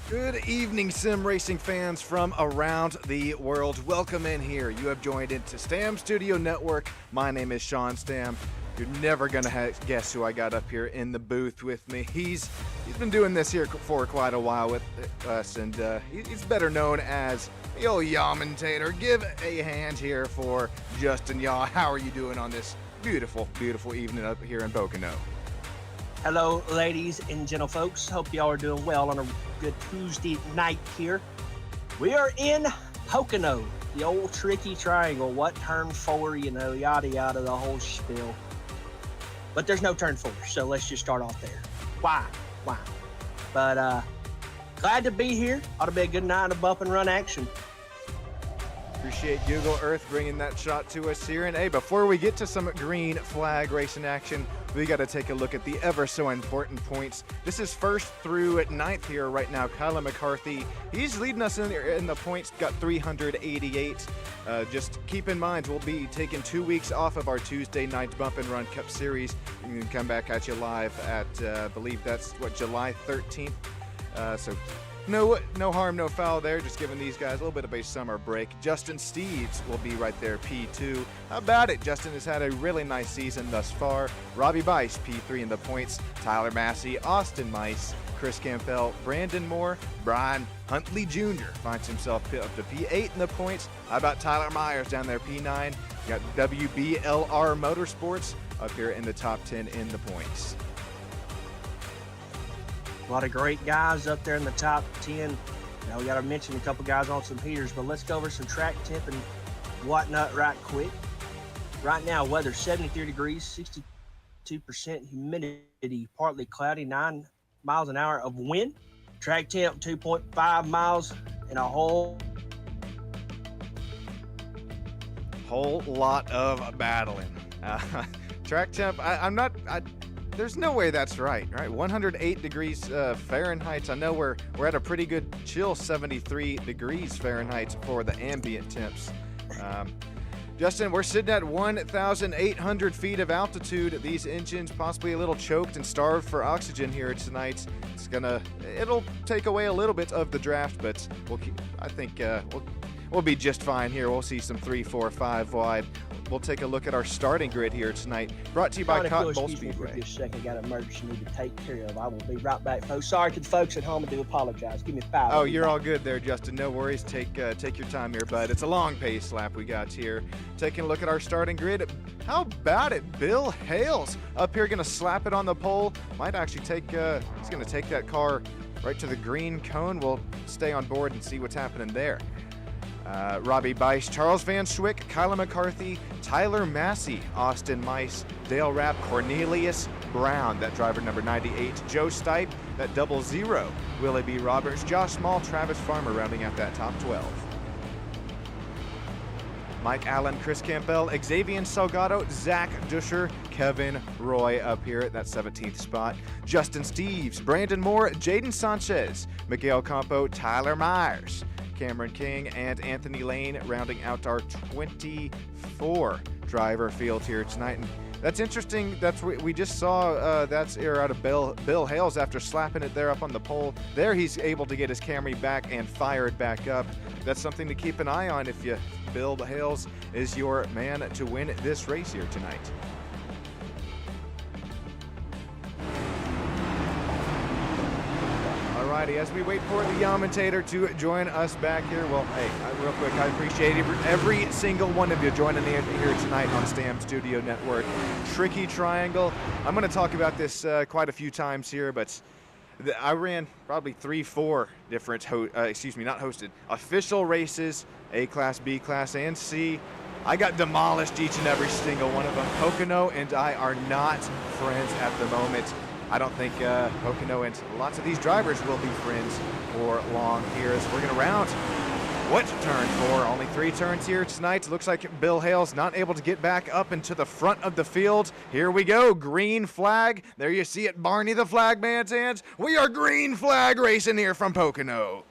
Good evening, sim racing fans from around the world. Welcome in here. You have joined into Stam Studio Network. My name is Sean Stam. You're never gonna guess who I got up here in the booth with me. He's been doing this here for quite a while with us, and he's better known as the old Yamentator. Give a hand here for Justin Yaw. How are you doing on this beautiful, beautiful evening up here in Pocono? Hello, ladies and gentlefolks. Hope y'all are doing well on a good Tuesday night here. We are in Pocono, the old tricky triangle. What turn four, yada yada, the whole spiel. But there's no turn four, so let's just start off there. Why? But glad to be here. Ought to be a good night of bump and run action. Appreciate Google Earth bringing that shot to us here. And hey, before we get to some green flag racing action, we got to take a look at the ever so important points. This is first through at ninth here right now. Kyler McCarthy, he's leading us in the points, got 388. Just keep in mind, we'll be taking 2 weeks off of our Tuesday night Bump and Run Cup Series. We can come back at you live at, I believe that's July 13th. So no harm, no foul there. Just giving these guys a little bit of a summer break. Justin Steves will be right there, P2. How about it? Justin has had a really nice season thus far. Robbie Bice, P3 in the points. Tyler Massey, Austin Mice, Chris Campbell, Brandon Moore, Brian Huntley Jr. finds himself up to P8 in the points. How about Tyler Myers down there, P9? You got WBLR Motorsports up here in the top 10 in the points. A lot of great guys up there in the top 10. Now we got to mention a couple guys on some heaters, but let's go over some track temp and whatnot right quick. Right now, weather 73 degrees, 62% humidity, partly cloudy, 9 miles an hour of wind. Track temp 2.5 miles and a whole lot of battling. Track temp, there's no way that's right? 108 degrees Fahrenheit. I know we're at a pretty good chill 73 degrees Fahrenheit for the ambient temps. Justin, we're sitting at 1,800 feet of altitude. These engines possibly a little choked and starved for oxygen here tonight. It'll take away a little bit of the draft, but we'll be just fine here. We'll see some 3, 4, 5 wide. We'll take a look at our starting grid here tonight. Brought to you by Cotton Bowl Speedway. For just a second, got an emergency need to take care of. I will be right back, folks. Sorry to the folks at home. I do apologize. Give me 5. Oh, you're all good there, Justin. No worries. Take your time here, bud. It's a long pace lap we got here. Taking a look at our starting grid. How about it? Bill Hales up here going to slap it on the pole. Might actually he's going to take that car right to the green cone. We'll stay on board and see what's happening there. Robbie Bice, Charles Van Schwick, Kyler McCarthy, Tyler Massey, Austin Mice, Dale Rapp, Cornelius Brown, that driver number 98, Joe Stipe, that 00, Willie B. Roberts, Josh Small, Travis Farmer rounding out that top 12. Mike Allen, Chris Campbell, Xavier Salgado, Zach Duscher, Kevin Roy up here at that 17th spot. Justin Steves, Brandon Moore, Jaden Sanchez, Miguel Campo, Tyler Myers, Cameron King, and Anthony Lane rounding out our 24 driver field here tonight. And that's interesting. We just saw that's air out of Bill Hales after slapping it there up on the pole. There he's able to get his Camry back and fire it back up. That's something to keep an eye on if Bill Hales is your man to win this race here tonight. Alrighty, as we wait for the Yamentator to join us back here, well, hey, real quick, I appreciate every single one of you joining me here tonight on Stam Studio Network. Tricky Triangle. I'm going to talk about this quite a few times here, but I ran probably 3, 4 different, official races, A class, B class, and C. I got demolished each and every single one of them. Pocono and I are not friends at the moment. I don't think Pocono and lots of these drivers will be friends for long here as we're going to round. What turn 4? Only 3 turns here tonight. Looks like Bill Hales not able to get back up into the front of the field. Here we go. Green flag. There you see it. Barney the flag man's hands. We are green flag racing here from Pocono.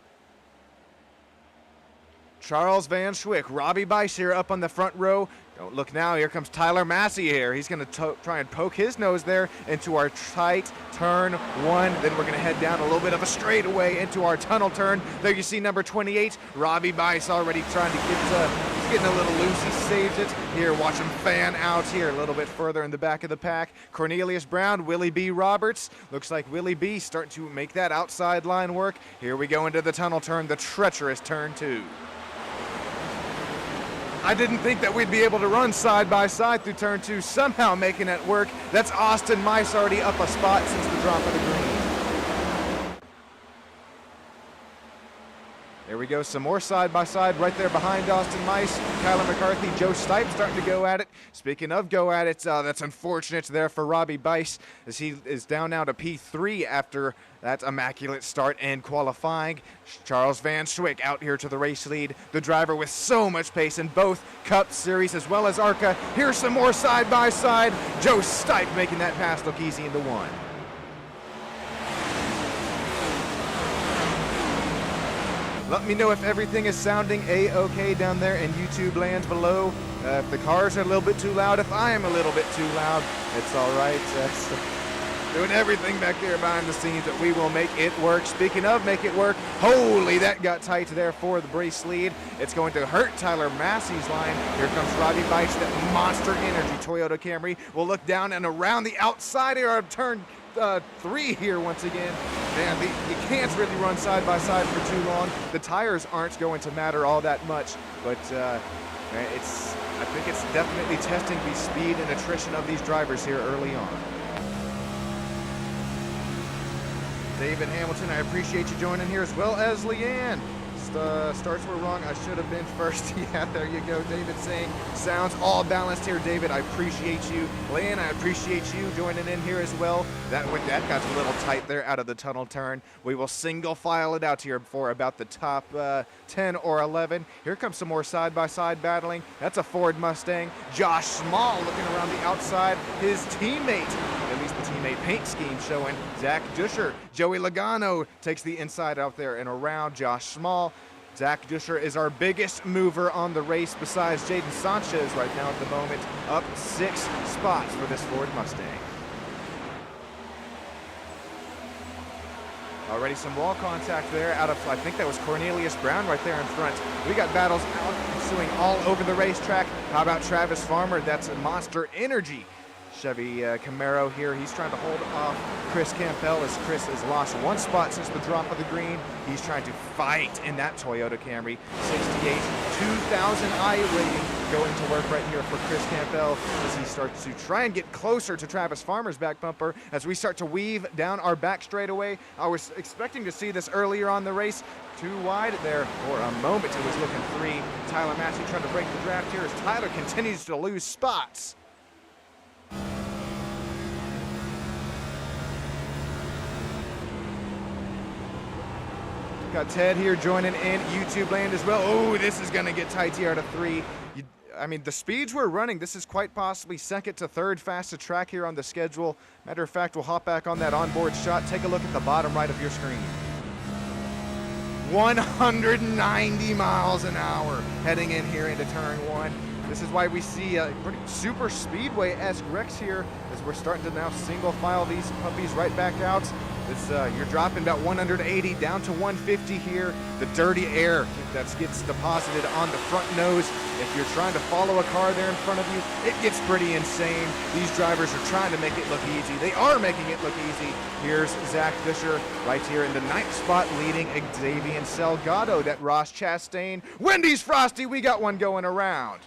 Charles Van Schwick, Robbie Bice here up on the front row. Don't look now, here comes Tyler Massey here. He's gonna try and poke his nose there into our tight turn one. Then we're gonna head down a little bit of a straightaway into our tunnel turn. There you see number 28, Robbie Bice already trying to get, he's getting a little loose, he saves it. Here, watch him fan out here a little bit further in the back of the pack. Cornelius Brown, Willie B. Roberts. Looks like Willie B. starting to make that outside line work. Here we go into the tunnel turn, the treacherous turn two. I didn't think that we'd be able to run side by side through turn two, somehow making it work. That's Austin Mice already up a spot since the drop of the green. There we go, some more side by side right there behind Austin Mice. Kyler McCarthy, Joe Stipe starting to go at it. Speaking of go at it, that's unfortunate there for Robbie Bice as he is down now to P3 after that immaculate start and qualifying. Charles Van Schwick out here to the race lead. The driver with so much pace in both Cup Series as well as ARCA. Here's some more side by side. Joe Stipe making that pass look easy into one. Let me know if everything is sounding A-OK down there in YouTube land below. If the cars are a little bit too loud, if I am a little bit too loud, it's all right. Doing everything back there behind the scenes, but we will make it work. Speaking of make it work, holy, that got tight there for the race lead. It's going to hurt Tyler Massey's line. Here comes Robbie Bice, that Monster Energy Toyota Camry. We'll look down and around the outside here of turn 3 here once again. Man, you can't really run side by side for too long. The tires aren't going to matter all that much, but I think it's definitely testing the speed and attrition of these drivers here early on. David Hamilton, I appreciate you joining here, as well as Leanne. Starts were wrong, I should have been first. Yeah, there you go, David saying sounds all balanced here. David, I appreciate you. Leanne, I appreciate you joining in here as well. That got a little tight there out of the tunnel turn. We will single file it out here for about the top 10 or 11. Here comes some more side-by-side battling. That's a Ford Mustang. Josh Small looking around the outside. His teammate, at least the teammate paint scheme showing, Zach Duscher. Joey Logano takes the inside out there and around Josh Small. Zach Duscher is our biggest mover on the race besides Jaden Sanchez right now at the moment, up 6 spots for this Ford Mustang. Already some wall contact there out of, I think that was Cornelius Brown right there in front. We got battles out ensuing all over the racetrack. How about Travis Farmer? That's a Monster Energy Chevy Camaro here. He's trying to hold off Chris Campbell as Chris has lost 1 spot since the drop of the green. He's trying to fight in that Toyota Camry. 68, 2000 I rating going to work right here for Chris Campbell as he starts to try and get closer to Travis Farmer's back bumper as we start to weave down our back straightaway. I was expecting to see this earlier on the race. Too wide there for a moment. It was looking 3. Tyler Massey trying to break the draft here as Tyler continues to lose spots. Got Ted here joining in YouTube land as well. Oh, this is going to get tight here out of 3. I mean, the speeds we're running, this is quite possibly second to third fastest track here on the schedule. Matter of fact, we'll hop back on that onboard shot. Take a look at the bottom right of your screen. 190 miles an hour heading in here into turn 1. This is why we see a pretty super speedway-esque wrecks here as we're starting to now single file these puppies right back out. You're dropping about 180 down to 150 here. The dirty air that gets deposited on the front nose. If you're trying to follow a car there in front of you, it gets pretty insane. These drivers are trying to make it look easy. They are making it look easy. Here's Zach Duscher right here in the 9th spot leading Xavier Salgado. That Ross Chastain. Wendy's Frosty, we got one going around.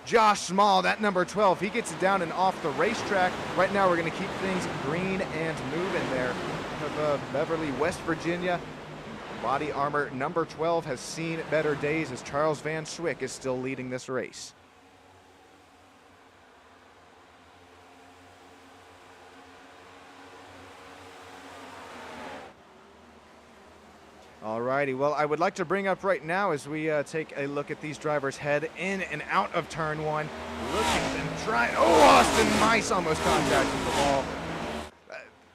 Josh Small, that number 12, he gets it down and off the racetrack. Right now we're going to keep things green and moving there. Of Beverly, West Virginia. Body armor number 12 has seen better days as Charles Van Schwick is still leading this race. Alrighty, well, I would like to bring up right now as we take a look at these drivers head in and out of turn 1. Looking and trying. Oh, Austin Mice almost contacted the ball.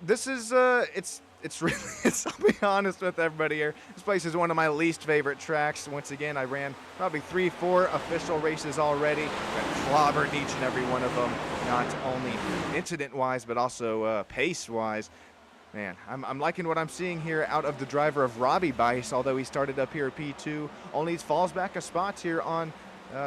This is, it's it's really, I'll be honest with everybody here, this place is one of my least favorite tracks. Once again, I ran probably 3-4 official races already, got clobbered each and every one of them, not only incident-wise, but also pace-wise. Man, I'm liking what I'm seeing here out of the driver of Robbie Bice, although he started up here at P2, only falls back a spot here on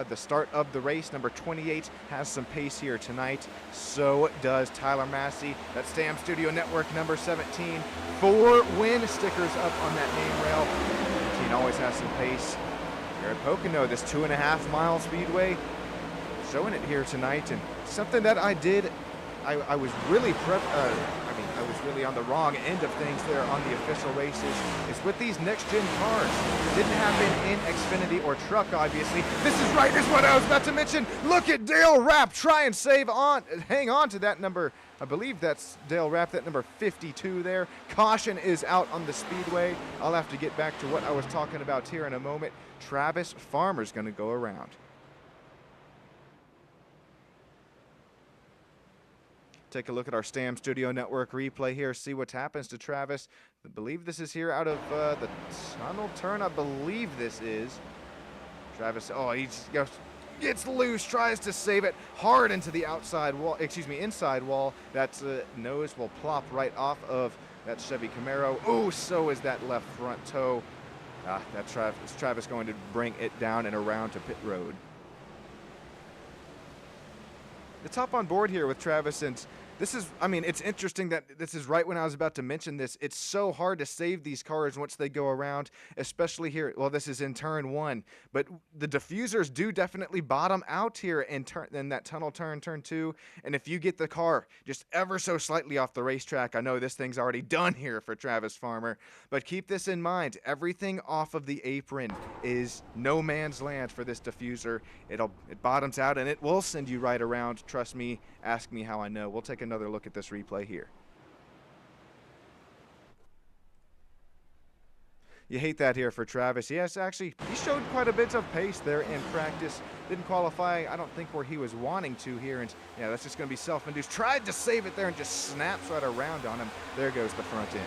the start of the race. Number 28 has some pace here tonight. So does Tyler Massey. That Stam Studio Network number 17. 4 win stickers up on that name rail. 17 always has some pace. Here at Pocono, this 2.5-mile speedway, showing it here tonight. And something that I did, I was really I was really on the wrong end of things there on the official races, is with these next-gen cars. It didn't happen in Xfinity or Truck, obviously. This is what I was about to mention. Look at Dale Rapp try and hang on to that number. I believe that's Dale Rapp, that number 52 there. Caution is out on the speedway. I'll have to get back to what I was talking about here in a moment. Travis Farmer's going to go around. Take a look at our Stam Studio Network replay here, see what happens to Travis. I believe this is here out of the tunnel turn, I believe this is. Travis, oh, he gets loose, tries to save it hard into the inside wall. That nose will plop right off of that Chevy Camaro. Oh, so is that left front toe. That's Travis going to bring it down and around to pit road. The top on board here with Travis, and this is, it's interesting that this is right when I was about to mention this. It's so hard to save these cars once they go around, especially here. Well, this is in turn 1, but the diffusers do definitely bottom out here in that tunnel turn 2. And if you get the car just ever so slightly off the racetrack, I know this thing's already done here for Travis Farmer, but keep this in mind. Everything off of the apron is no man's land for this diffuser. It bottoms out and it will send you right around. Trust me, ask me how I know. We'll take another look at this replay here. You hate that here for Travis. Yes, actually, he showed quite a bit of pace there in practice. Didn't qualify, I don't think, where he was wanting to here. And yeah, that's just going to be self-induced. Tried to save it there and just snaps right around on him. There goes the front end.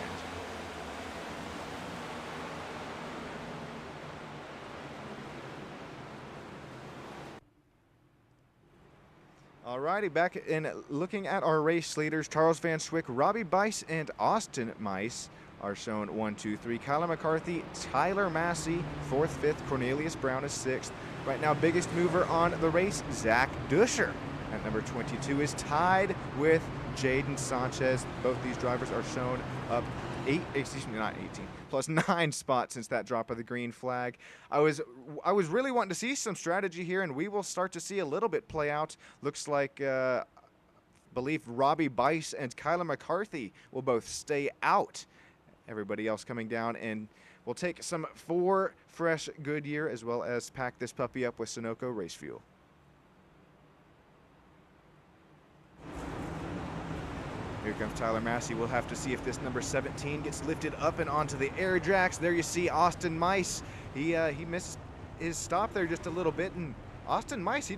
Alrighty, back in looking at our race leaders, Charles Van Schwick, Robbie Bice, and Austin Mice are shown 1, 2, 3. Kyler McCarthy, Tyler Massey, 4th, 5th. Cornelius Brown is 6th. Right now, biggest mover on the race, Zach Duscher at number 22 is tied with Jaden Sanchez. Both these drivers are shown up 9 spots since that drop of the green flag. I was really wanting to see some strategy here, and we will start to see a little bit play out. Looks like believe Robbie Bice and Kyler McCarthy will both stay out. Everybody else coming down, and we'll take some 4 fresh Goodyear as well as pack this puppy up with Sunoco race fuel. Here comes Tyler Massey. We'll have to see if this number 17 gets lifted up and onto the air jacks. There you see Austin Mice. He missed his stop there just a little bit, and Austin Mice,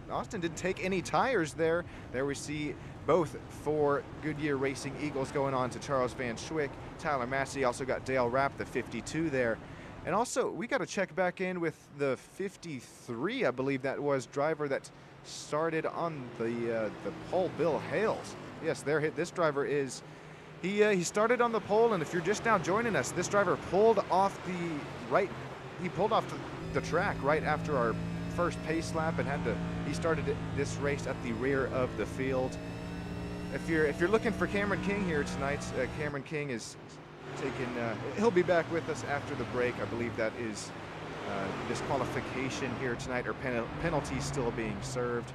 Austin didn't take any tires there. There we see both 4 Goodyear Racing Eagles going on to Charles Van Schwick. Tyler Massey also got Dale Rapp, the 52 there. And also, we got to check back in with the 53, I believe that was, driver that started on the pole, Bill Hales. Yes, this driver is, he started on the pole, and if you're just now joining us, this driver pulled off the track right after our first pace lap and he started this race at the rear of the field. If you're looking for Cameron King here tonight, Cameron King is he'll be back with us after the break. I believe that is disqualification here tonight, or penalties still being served.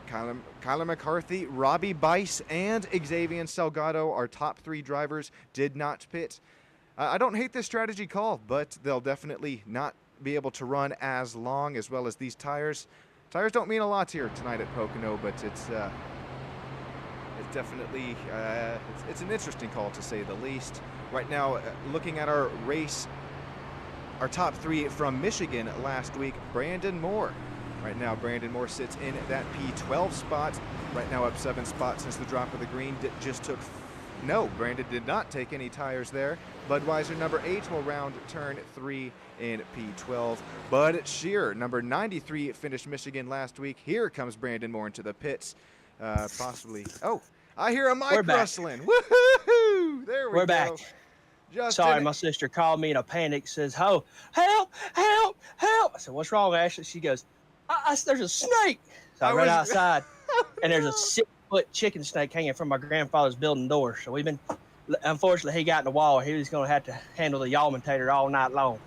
Kyler McCarthy, Robbie Bice, and Xavier Salgado, our top 3 drivers, did not pit. I don't hate this strategy call, but they'll definitely not be able to run as long, as well as these tires. Tires don't mean a lot here tonight at Pocono, but it's definitely it's an interesting call, to say the least. Right now, looking at our race, our top 3 from Michigan last week, Brandon Moore. Right now, Brandon Moore sits in that P12 spot. Right now, up 7 spots since the drop of the green. Just took No, Brandon did not take any tires there. Budweiser number 8 will round turn 3 in P12. Bud Shearer, number 93, finished Michigan last week. Here comes Brandon Moore into the pits. Possibly. Oh, I hear a mic rustling. Woohoo! There we We're go. back. Justin. Sorry, my sister called me in a panic, says, "Oh, help, help, help." I said, "What's wrong, Ashley?" She goes, "There's a snake." So I ran outside, and there's a 6-foot chicken snake hanging from my grandfather's building door. So we've been, unfortunately, he got in the wall. He was going to have to handle the yawmentator all night long.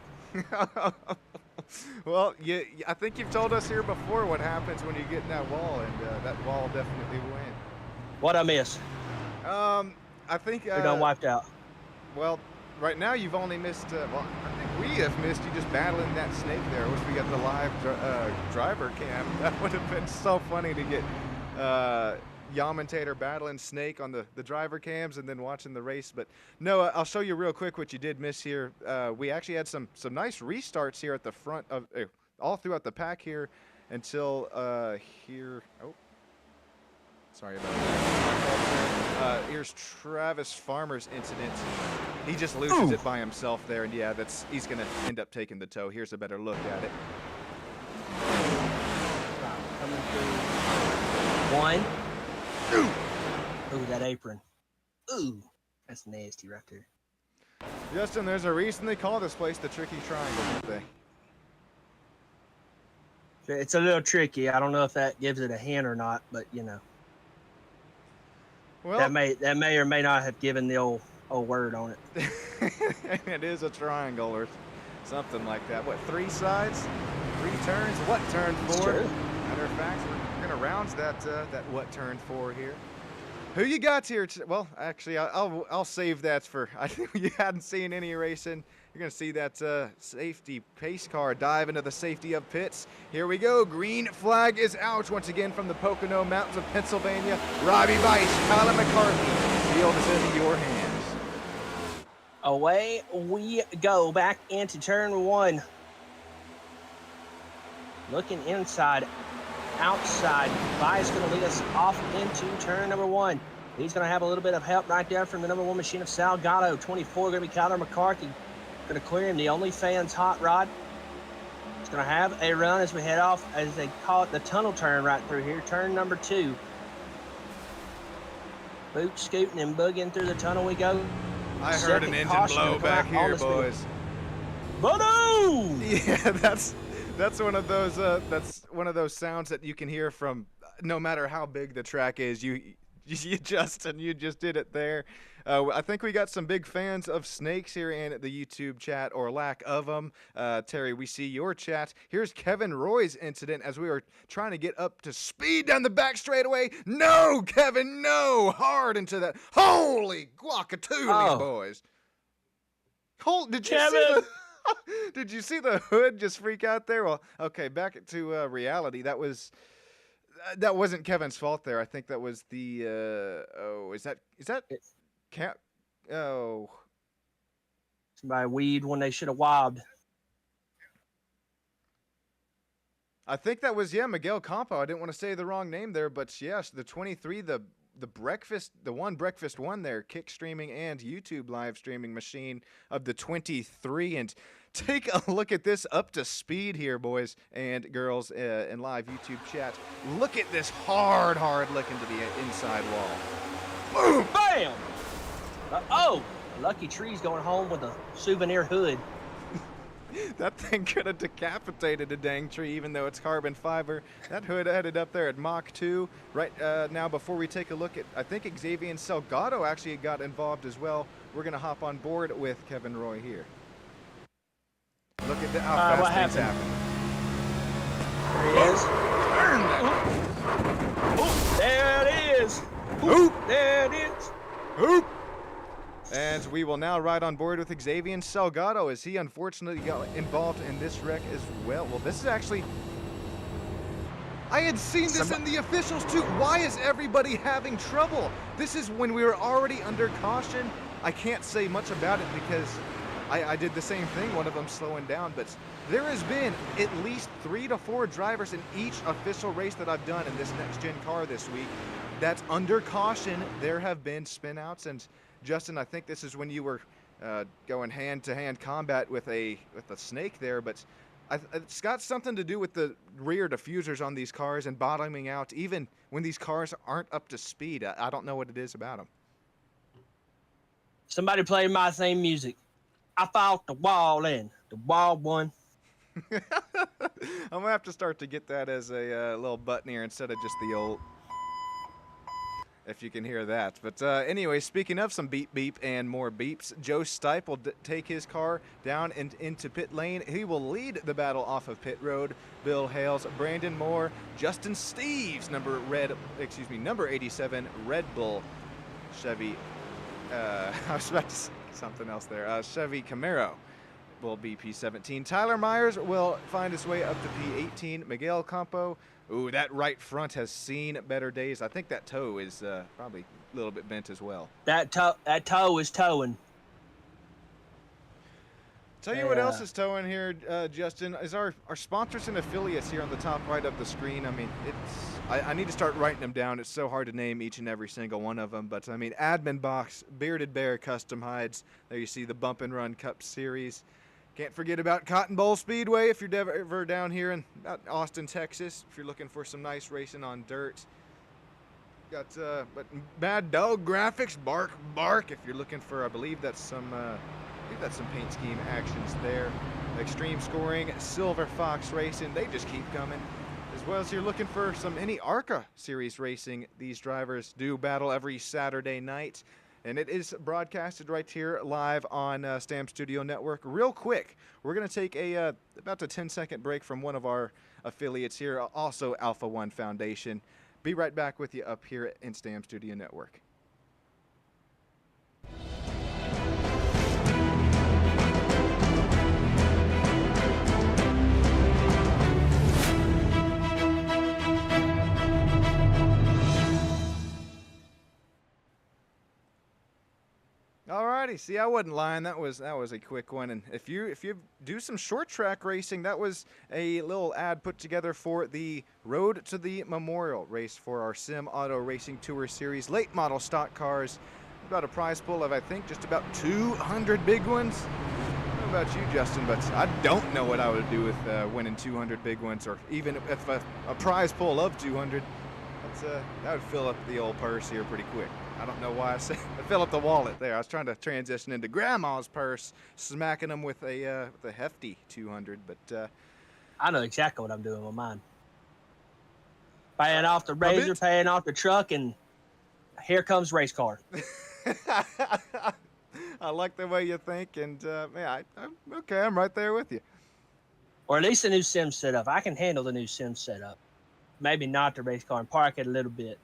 Well, I think you've told us here before what happens when you get in that wall, and that wall definitely win. What I miss? I think You're done wiped out. Well, right now you've only missed. Well, I think we have missed you just battling that snake there. I wish we got the live driver cam. That would have been so funny to get Yamentator battling Snake on the driver cams and then watching the race. But no, I'll show you real quick what you did miss here. We actually had some nice restarts here at the front of all throughout the pack here until here. Oh, sorry about that. Here's Travis Farmer's incident. He just loses it by himself there, and yeah, he's gonna end up taking the tow. Here's a better look at it. Coming through. One. Ooh, that apron. Ooh, that's nasty right there. Justin, there's a reason they call this place the Tricky Triangle, don't they? It's a little tricky. I don't know if that gives it a hint or not, but you know. Well, that may or may not have given the old word on it. It is a triangle or something like that. What, 3 sides, 3 turns? What turn 4? Matter of fact, we're gonna round that what turn 4 here. Who you got here? Well, actually, I'll save that for. I think you hadn't seen any racing. You're gonna see that safety pace car dive into the safety of pits. Here we go. Green flag is out once again from the Pocono Mountains of Pennsylvania. Robbie Weiss, Colin McCarthy. The field is in your hands. Away we go back into turn 1. Looking inside, outside. Weiss going to lead us off into turn number 1. He's going to have a little bit of help right there from the number 1 machine of Salgado. 24 going to be Kyler McCarthy. Going to clear him, the OnlyFans hot rod. It's going to have a run as we head off, as they call it, the tunnel turn right through here. Turn number 2. Boot scooting and boogieing through the tunnel we go. I heard an engine blow back here, boys. Boom! Yeah, that's one of those sounds that you can hear from no matter how big the track is. You just did it there. I think we got some big fans of snakes here in the YouTube chat, or lack of them. Terry, we see your chat. Here's Kevin Roy's incident as we were trying to get up to speed down the back straightaway. No, Kevin, no! Hard into that. Holy guacatoolie, boys. Did you see the hood just freak out there? Well, okay, back to reality. That wasn't Kevin's fault there. I think that was the is that Cap? Oh, somebody weed when they should have wobbed. I think that was Miguel Campo. I didn't want to say the wrong name there, but yes, the 23, the breakfast one there, kick streaming and YouTube live streaming machine of the 23. And take a look at this up to speed here, boys and girls in live YouTube chat. Look at this hard look into the inside wall. Boom! Bam! Lucky Tree's going home with a souvenir hood. That thing could have decapitated a dang tree, even though it's carbon fiber. That hood headed up there at Mach 2. Right now, before we take a look at, I think Xavier Salgado actually got involved as well. We're going to hop on board with Kevin Roy here. Look at how fast things happen. There it is. Oop. There it is. Oop. And we will now ride on board with Xavier Salgado, as he unfortunately got involved in this wreck as well. Well, this is actually... I had seen this in the officials too. Why is everybody having trouble? This is when we were already under caution. I can't say much about it because I did the same thing, one of them slowing down. But there has been at least 3 to 4 drivers in each official race that I've done in this next-gen car this week that's under caution. There have been spinouts, and Justin, I think this is when you were going hand-to-hand combat with a snake there, but it's got something to do with the rear diffusers on these cars and bottoming out even when these cars aren't up to speed. I don't know what it is about them. Somebody played my theme music. I fought the wall in. The wall won. I'm going to have to start to get that as a little button here instead of just the old... if you can hear that. But anyway, speaking of some beep beep and more beeps, Joe Stipe will take his car down and into pit lane. He will lead the battle off of pit road. Bill Hales, Brandon Moore, Justin Steves, number 87 Red Bull Chevy. I was about to say something else there. Chevy Camaro will be P17. Tyler Myers will find his way up to P18. Miguel Campo. Ooh, that right front has seen better days. I think that toe is probably a little bit bent as well. That toe is towing. Tell you what else is towing here, Justin, is our sponsors and affiliates here on the top right of the screen. I mean, I need to start writing them down. It's so hard to name each and every single one of them. But, I mean, Admin Box, Bearded Bear Custom Hides. There you see the Bump and Run Cup Series. Can't forget about Cotton Bowl Speedway if you're ever down here in Austin, Texas, if you're looking for some nice racing on dirt. Got but Mad Dog Graphics, Bark if you're looking for, I believe that's some paint scheme actions there. Extreme Scoring, Silver Fox Racing, they just keep coming. As well as you're looking for some any ARCA series racing, these drivers do battle every Saturday night. And it is broadcasted right here live on Stamp Studio Network. Real quick, we're going to take about a 10-second break from one of our affiliates here, also Alpha One Foundation. Be right back with you up here in Stamp Studio Network. Alrighty, see, I wasn't lying. That was a quick one. And if you do some short track racing, that was a little ad put together for the Road to the Memorial race for our Sim Auto Racing Tour Series late model stock cars. About a prize pool of, I think, just about 200 big ones. I don't know about you, Justin, but I don't know what I would do with winning 200 big ones, or even if a prize pool of 200. That would fill up the old purse here pretty quick. I don't know why I said I fill up the wallet there. I was trying to transition into Grandma's purse, smacking them with a hefty 200. But I know exactly what I'm doing with mine. Paying off the razor, paying off the truck, and here comes race car. I like the way you think, and man, I'm okay. I'm right there with you. Or at least the new sim setup. I can handle the new sim setup. Maybe not the race car and park it a little bit.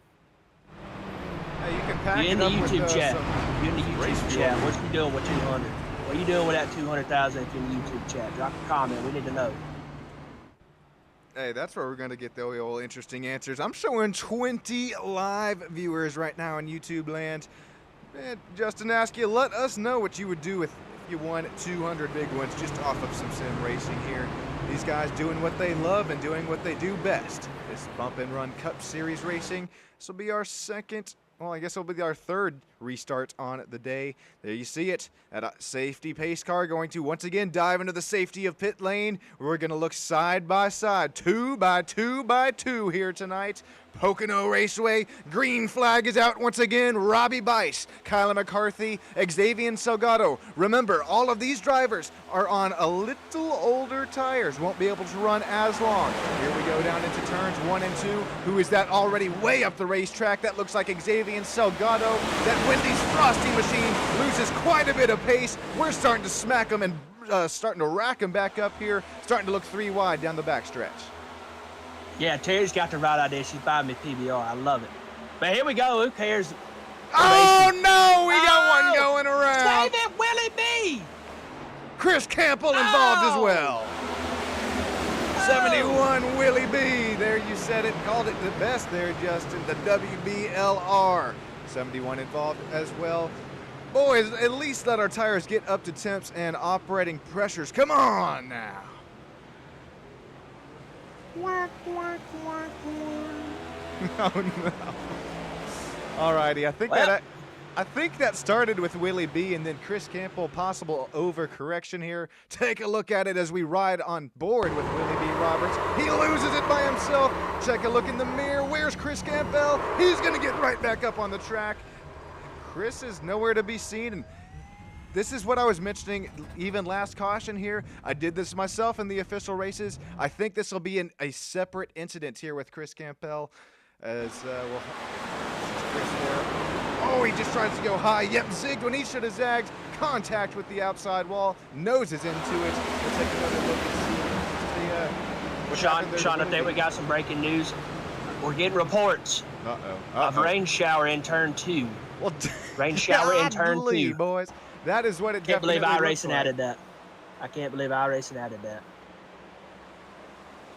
Hey, you can pack you in it the up YouTube with, chat. You in the YouTube chat. What you doing with 200? What are you doing with that 200,000 if you're in the YouTube chat? Drop a comment. We need to know. Hey, that's where we're going to get the old interesting answers. I'm showing 20 live viewers right now in YouTube land. Man, Justin asked you, let us know what you would do if you won 200 big ones just off of some sim racing here. These guys doing what they love and doing what they do best. This Bump and Run Cup Series racing. This will be our second, well, I guess it'll be our third restart on the day. There you see it at a safety pace car going to once again dive into the safety of pit lane. We're going to look side by side, 2 by 2 by 2 here tonight. Pocono Raceway, green flag is out once again. Robbie Bice, Kyla McCarthy, Xavier Salgado. Remember, all of these drivers are on a little older tires, won't be able to run as long. Here we go down into turns 1 and 2. Who is that already way up the racetrack? That looks like Xavier Salgado. That Wendy's Frosty machine loses quite a bit of pace. We're starting to smack them and starting to rack them back up here, starting to look 3 wide down the backstretch. Yeah, Terry's got the right idea. She's buying me PBR. I love it. But here we go. Who cares? Oh, no! We got one going around. Save it, Willie B! Chris Campbell involved as well. 71 Willie B. There you said it. Called it the best there, Justin. The WBLR. 71 involved as well. Boys, at least let our tires get up to temps and operating pressures. Come on now. Quack, quack, quack, quack. Oh, no. Alrighty, Well, I think that started with Willie B, and then Chris Campbell, possible overcorrection here. Take a look at it as we ride on board with Willie B. Roberts. He loses it by himself. Take a look in the mirror. Where's Chris Campbell? He's going to get right back up on the track. Chris is nowhere to be seen, and this is what I was mentioning even last caution here. I did this myself in the official races. I think this will be a separate incident here with Chris Campbell as, well, Chris there. Oh, he just tries to go high. Yep, zigged when he should have zagged. Contact with the outside wall. Noses into it. We'll take another look and see what happened there. Sean, I think we got some breaking news. We're getting reports of rain shower in turn 2. Well, rain shower in turn 2. Boys. That is what it Can't believe definitely iRacing added that. I can't believe iRacing added that.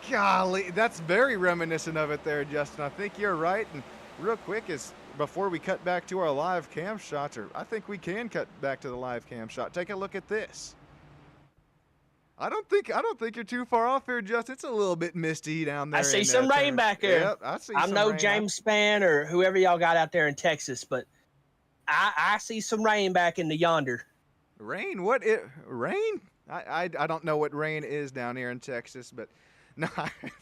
Golly, that's very reminiscent of it there, Justin. I think you're right. And real quick, is before we cut back to our live cam shots, or I think we can cut back to the live cam shot. Take a look at this. I don't think you're too far off here, Justin. It's a little bit misty down there. I see some rain back there. Yep, I see I'm some no rain. James Spann or whoever y'all got out there in Texas, but I see some rain back in the yonder. Rain? Rain? I don't know what rain is down here in Texas, but no.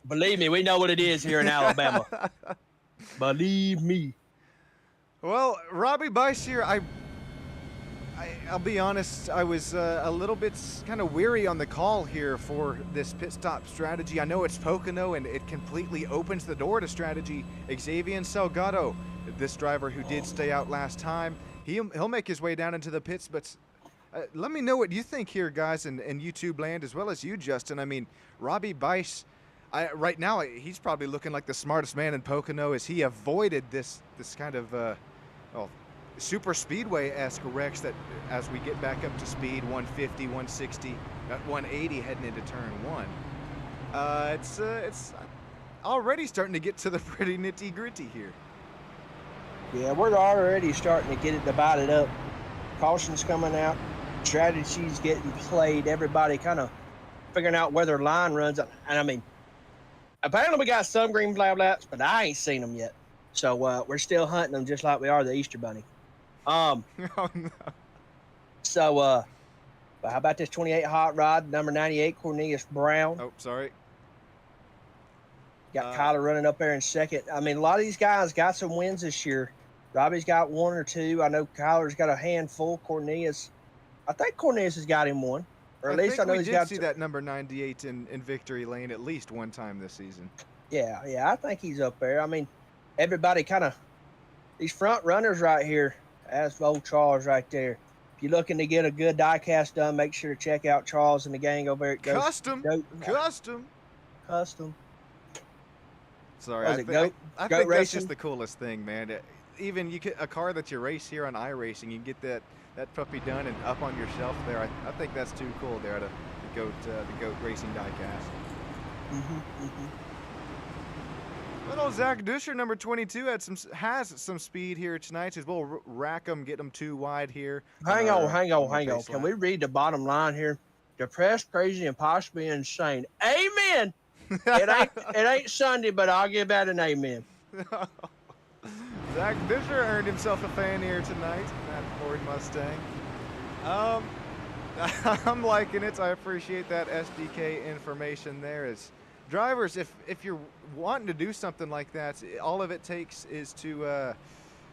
Believe me, we know what it is here in Alabama. Believe me. Well, Robbie Bice here, I'll be honest, I was a little bit kind of weary on the call here for this pit stop strategy. I know it's Pocono, and it completely opens the door to strategy. Xavier Salgado, this driver who did stay out last time, he'll make his way down into the pits, but let me know what you think here, guys, in YouTube land, as well as you, Justin. I mean, Robbie Bice, right now, he's probably looking like the smartest man in Pocono as he avoided this kind of, well, super speedway-esque wrecks that as we get back up to speed, 150, 160, 180 heading into turn 1. It's already starting to get to the pretty nitty-gritty here. Yeah, we're already starting to get it divided up. Caution's coming out. Strategies getting played. Everybody kind of figuring out where their line runs. And I mean, apparently we got some green flag laps, but I ain't seen them yet. So we're still hunting them just like we are the Easter Bunny. Oh, no. So, but how about this 28 hot rod, number 98, Cornelius Brown? Oh, sorry. Got Kyler running up there in second. I mean, a lot of these guys got some wins this year. Robbie's got 1 or 2. I know Kyler's got a handful. Cornelius, I think Cornelius has got him 1. Or at least I know he's got. We did see that number 98 in victory lane at least one time this season. Yeah, I think he's up there. I mean, everybody kind of, these front runners right here, that's old Charles right there. If you're looking to get a good die cast done, make sure to check out Charles and the gang over at Custom. Sorry, I think that's just the coolest thing, man. Even you get a car that you race here on iRacing, you can get that puppy done and up on your shelf there. I think that's too cool there, the goat racing diecast. Little Zach Duscher, number 22, has some speed here tonight. As we'll rack them, get them too wide here. Hang on. Can we read the bottom line here? Depressed, crazy, and possibly insane. Amen. It ain't Sunday, but I'll give that an amen. Zach Duscher earned himself a fan here tonight. That Ford Mustang. I'm liking it. I appreciate that SDK information there. As drivers, if you're wanting to do something like that, all of it takes is to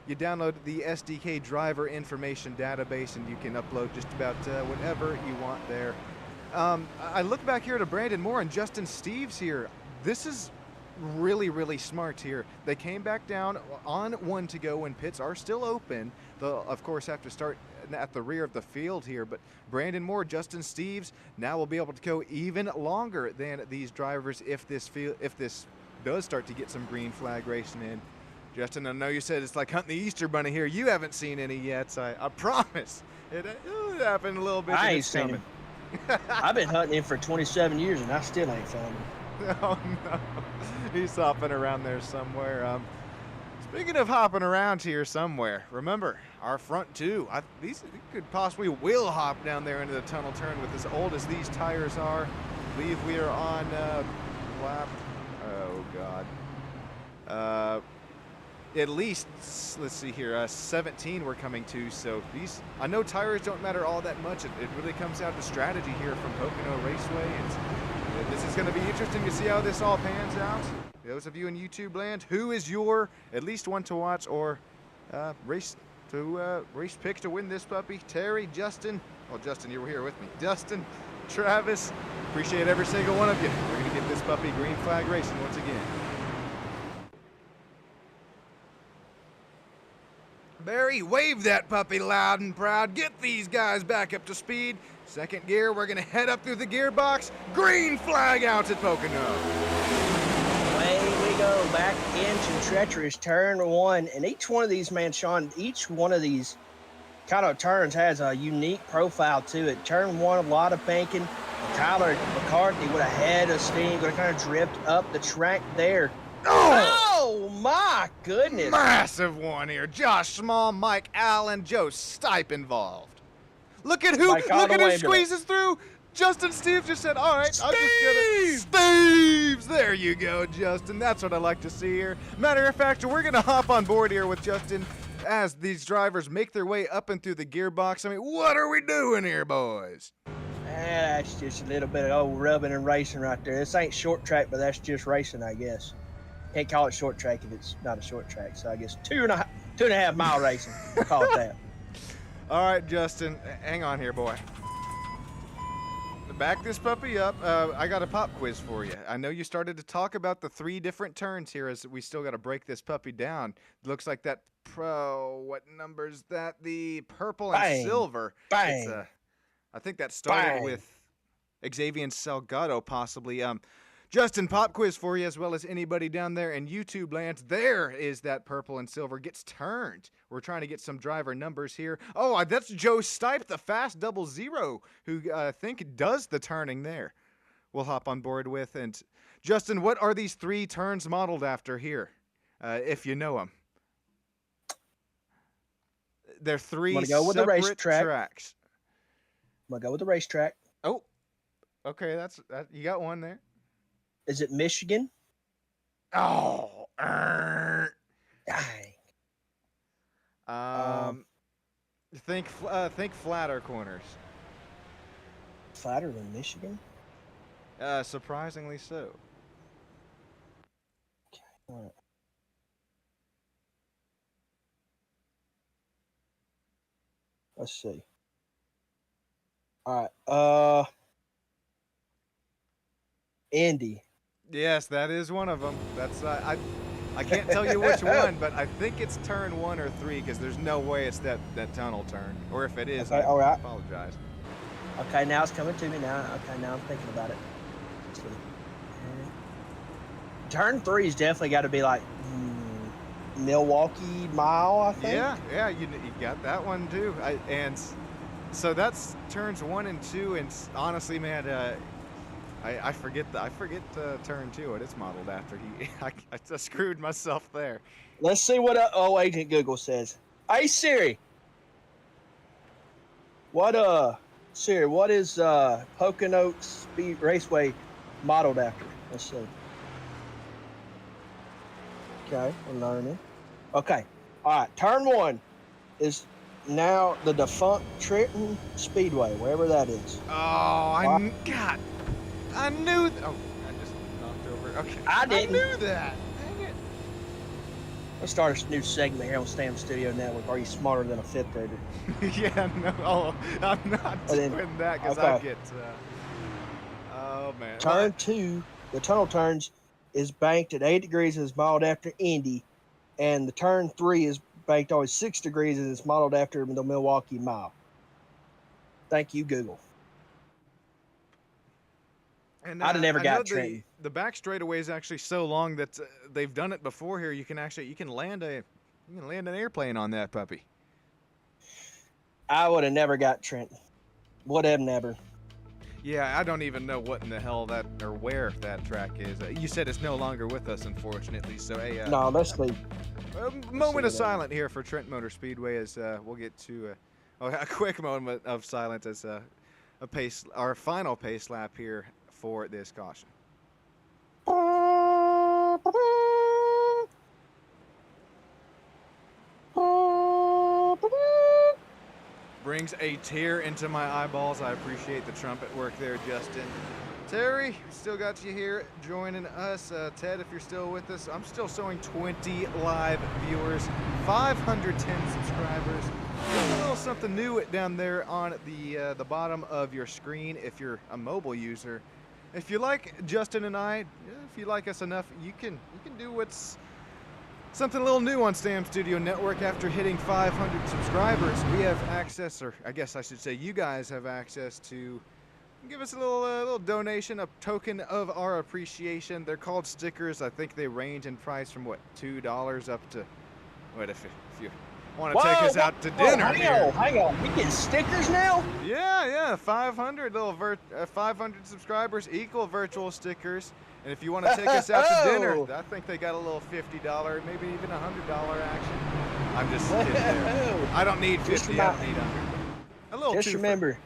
you download the SDK driver information database, and you can upload just about whatever you want there. I look back here to Brandon Moore and Justin Steves here. This is really, really smart here. They came back down on 1 to go when pits are still open. They'll, of course, have to start at the rear of the field here, but Brandon Moore, Justin Steves now will be able to go even longer than these drivers if this does start to get some green flag racing in. Justin, I know you said it's like hunting the Easter Bunny here. You haven't seen any yet, so I promise. It happened a little bit. I ain't seen him. I've been hunting him for 27 years, and I still ain't found him. Oh, no. He's hopping around there somewhere. Speaking of hopping around here somewhere, remember, our front two, these could possibly will hop down there into the tunnel turn with as old as these tires are. I believe we are on lap, oh God. at least, let's see here, 17 we're coming to. So these, I know tires don't matter all that much. It really comes down to strategy here from Pocono Raceway. And this is going to be interesting to see how this all pans out. Those of you in YouTube land, who is your at least one to watch or race pick to win this puppy? Terry, Justin. Well, Justin, you were here with me. Dustin, Travis, appreciate every single one of you. We're going to get this puppy green flag racing once again. Barry, wave that puppy loud and proud. Get these guys back up to speed. Second gear, we're going to head up through the gearbox. Green flag out at Pocono. Away we go, back into treacherous turn one. And each one of these, man, Sean, each one of these kind of turns has a unique profile to it. Turn one, a lot of banking. Tyler McCarthy with a head of steam, going to kind of drift up the track there. Oh my goodness. Massive one here. Josh Small, Mike Allen, Joe Stipe involved. Look at who squeezes through. Justin Steve just said, all right, I'm just gonna... Steves! There you go, Justin. That's what I like to see here. Matter of fact, we're gonna hop on board here with Justin as these drivers make their way up and through the gearbox. I mean, what are we doing here, boys? That's just a little bit of old rubbing and racing right there. This ain't short track, but that's just racing, I guess. Can't call it short track if it's not a short track. So I guess two and a half mile racing. We'll call it that. All right, Justin, hang on here, boy. Back this puppy up. I got a pop quiz for you. I know you started to talk about the 3 different turns here as we still got to break this puppy down. Looks like that what number's that? The purple and silver. Bang. I think that started with Xavier Salgado possibly. Justin, pop quiz for you as well as anybody down there in YouTube land. There is that purple and silver gets turned. We're trying to get some driver numbers here. Oh, that's Joe Stipe, the fast 00, who I think does the turning there. We'll hop on board with. And Justin, what are these 3 turns modeled after here, if you know them? They're 3 separate tracks. I'm going to go with the racetrack. Oh, okay, that's you got one there. Is it Michigan? Oh, dang. Think flatter corners. Flatter than Michigan? Surprisingly so. Okay. All right. Let's see. All right. Indy. Yes, that is one of them. That's I can't tell you which one, but I think it's turn 1 or 3 because there's no way it's that tunnel turn. Or if it is, okay, I apologize. Okay, now it's coming to me now. Okay, now I'm thinking about it. Turn 3's definitely got to be like Milwaukee Mile, I think. Yeah, you got that one too. And so that's turns 1 and 2. And honestly, man, I forget turn 2 what it's modeled after. I just screwed myself there. Let's see what Agent Google says. Hey Siri, what is Pocono Speed Raceway modeled after? Let's see. Okay, we're learning. Okay, all right. Turn 1 is now the defunct Trenton Speedway, wherever that is. Oh, God. I knew. Oh, I just knocked over. Okay. I didn't. I knew that. Dang it. Let's start a new segment here on Stam Studio Network. Are you smarter than a 5th grader? Yeah, no, I'm not doing that because I get. Oh man. Turn 2, the tunnel turns, is banked at 8 degrees and is modeled after Indy, and the turn 3 is banked always 6 degrees and is modeled after the Milwaukee Mile. Thank you, Google. And I'd have never got Trenton. The back straightaway is actually so long that they've done it before here. You can land an airplane on that puppy. I would have never got Trenton. Would have never. Yeah, I don't even know what in the hell where that track is. You said it's no longer with us, unfortunately. So hey, no, let's leave. A moment of silence here for Trent Motor Speedway as we'll get to a quick moment of silence as our final pace lap here for this caution. brings a tear into my eyeballs. I appreciate the trumpet work there, Justin. Terry, still got you here joining us. Ted, if you're still with us, I'm still showing 20 live viewers, 510 subscribers. There's a little something new down there on the bottom of your screen if you're a mobile user. If you like Justin and I, if you like us enough, you can do what's something a little new on Stam Studio Network. After hitting 500 subscribers, we have access, or I guess I should say you guys have access to give us a little donation, a token of our appreciation. They're called stickers. I think they range in price from what, $2 up to what, if you want to take us out to dinner here. Hang on. We get stickers now? Yeah, 500 500 subscribers equal virtual stickers. And if you want to take us out to dinner, I think they got a little $50, maybe even $100 action. I'm just kidding there. I don't need 50, I don't need 100. A little just remember,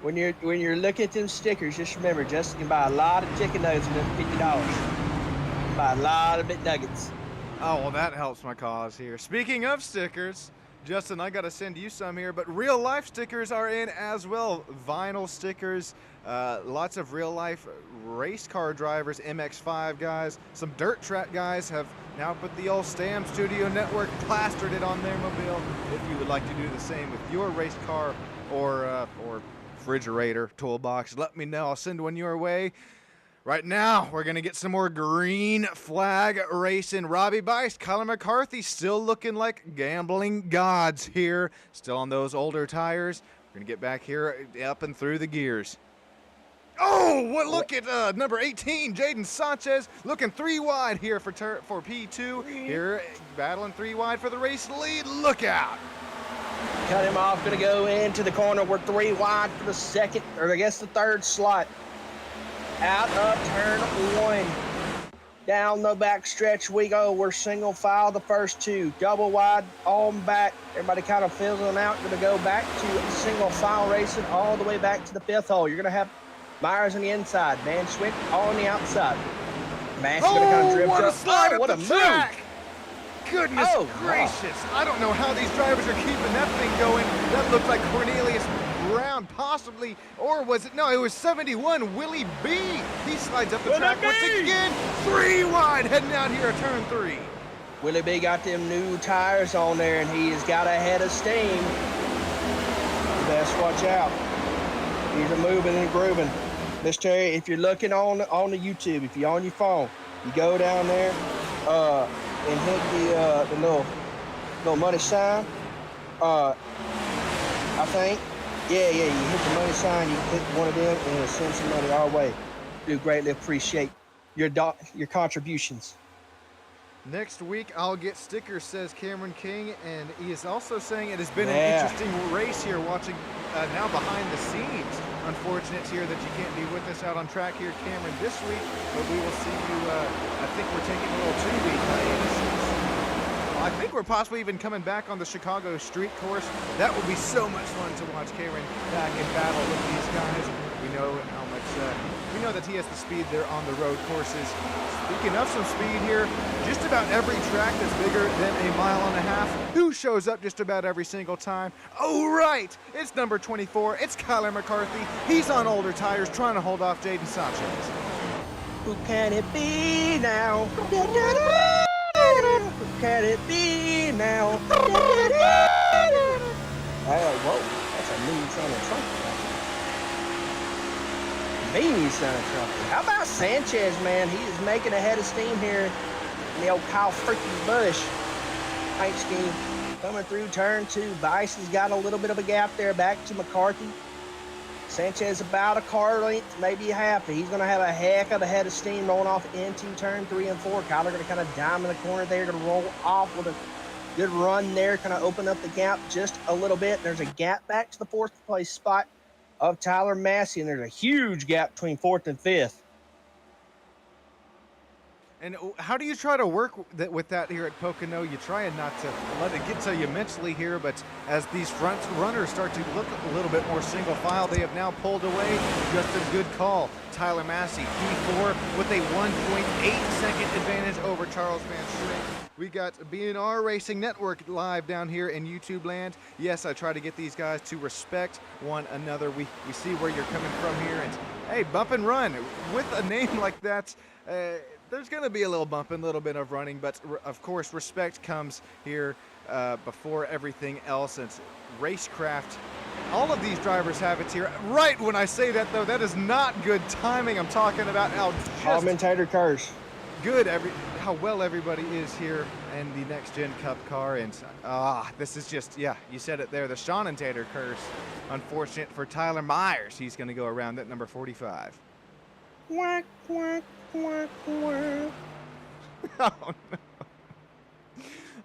when you're looking at them stickers, just remember, Justin can buy a lot of chicken nuggets with them $50. Buy a lot of bit nuggets. Oh, well, that helps my cause here. Speaking of stickers, Justin, I got to send you some here, but real life stickers are in as well. Vinyl stickers, lots of real life race car drivers, MX5 guys, some dirt track guys have now put the old Stam Studio Network, plastered it on their mobile. If you would like to do the same with your race car or refrigerator, toolbox, let me know. I'll send one your way. Right now, we're going to get some more green flag racing. Robbie Bice, Colin McCarthy still looking like gambling gods here. Still on those older tires. We're going to get back here up and through the gears. Oh, look at number 18, Jaden Sanchez, looking 3 wide here for P2. Here, battling 3 wide for the race lead. Look out. Cut him off, going to go into the corner. We're 3 wide for the second, or I guess the third slot. Out of turn 1. Down the back stretch we go. We're single file the first 2. Double wide on back. Everybody kind of fizzling out. Going to go back to single file racing all the way back to the 5th hole. You're going to have Myers on the inside. Van Schwick on the outside. Massey's going to kind of drift what up. A slide what up a the track. Goodness gracious. Wow. I don't know how these drivers are keeping that thing going. That looked like Cornelius Brown, possibly, or was it? No, it was 71, Willie B. He slides up the track once again. 3 wide, heading out here at turn 3. Willie B got them new tires on there, and he has got a head of steam. You best watch out. He's a moving and grooving. Miss Terry, if you're looking on the YouTube, if you're on your phone, you go down there and hit the little money sign. I think. Yeah, you hit the money sign, you hit one of them, and it'll send some money our way. We greatly appreciate your contributions. Next week, I'll get stickers, says Cameron King, and he is also saying it has been an interesting race here, watching now behind the scenes. Unfortunate here that you can't be with us out on track here, Cameron, this week, but we will see you, I think we're taking a little 2-week hiatus. I think we're possibly even coming back on the Chicago street course. That would be so much fun to watch Cameron back in battle with these guys. We know how much, we know that he has the speed there on the road courses. Speaking of some speed here, just about every track that's bigger than 1.5 miles, who shows up just about every single time? Oh, right, it's number 24, it's Kyler McCarthy. He's on older tires trying to hold off Jaden Sanchez. Who can it be now? Who can it be now? Whoa, that's a mean sounding trumpet. Mean sounding trumpet. How about Sanchez, man? He is making a head of steam here in the old Kyle freaking Busch paint scheme. Coming through turn 2. Bice has got a little bit of a gap there back to McCarthy. Sanchez about a car length, maybe a half. He's going to have a heck of a head of steam rolling off into turn 3 and 4. Kyler going to kind of dime in the corner there, going to roll off with a good run there, kind of open up the gap just a little bit. There's a gap back to the 4th place spot of Tyler Massey, and there's a huge gap between 4th and 5th. And how do you try to work with that here at Pocono? You try and not to let it get to you mentally here, but as these front runners start to look a little bit more single file, they have now pulled away. Just a good call. Tyler Massey, P4 with a 1.8-second advantage over Charles Van Schwick. We got iRacing Network live down here in YouTube land. Yes, I try to get these guys to respect one another. We see where you're coming from here, and hey, bump and run. With a name like that, there's going to be a little bump and a little bit of running, but of course respect comes here before everything else. It's racecraft. All of these drivers have it here. Right when I say that, though, that is not good timing. I'm talking about how commentator curse. Good how well everybody is here in the Next Gen Cup car, and this is just, yeah, you said it there, the Sean and Tater curse. Unfortunate for Tyler Myers. He's going to go around at number 45. Quack, quack, quack, quack. Oh, no.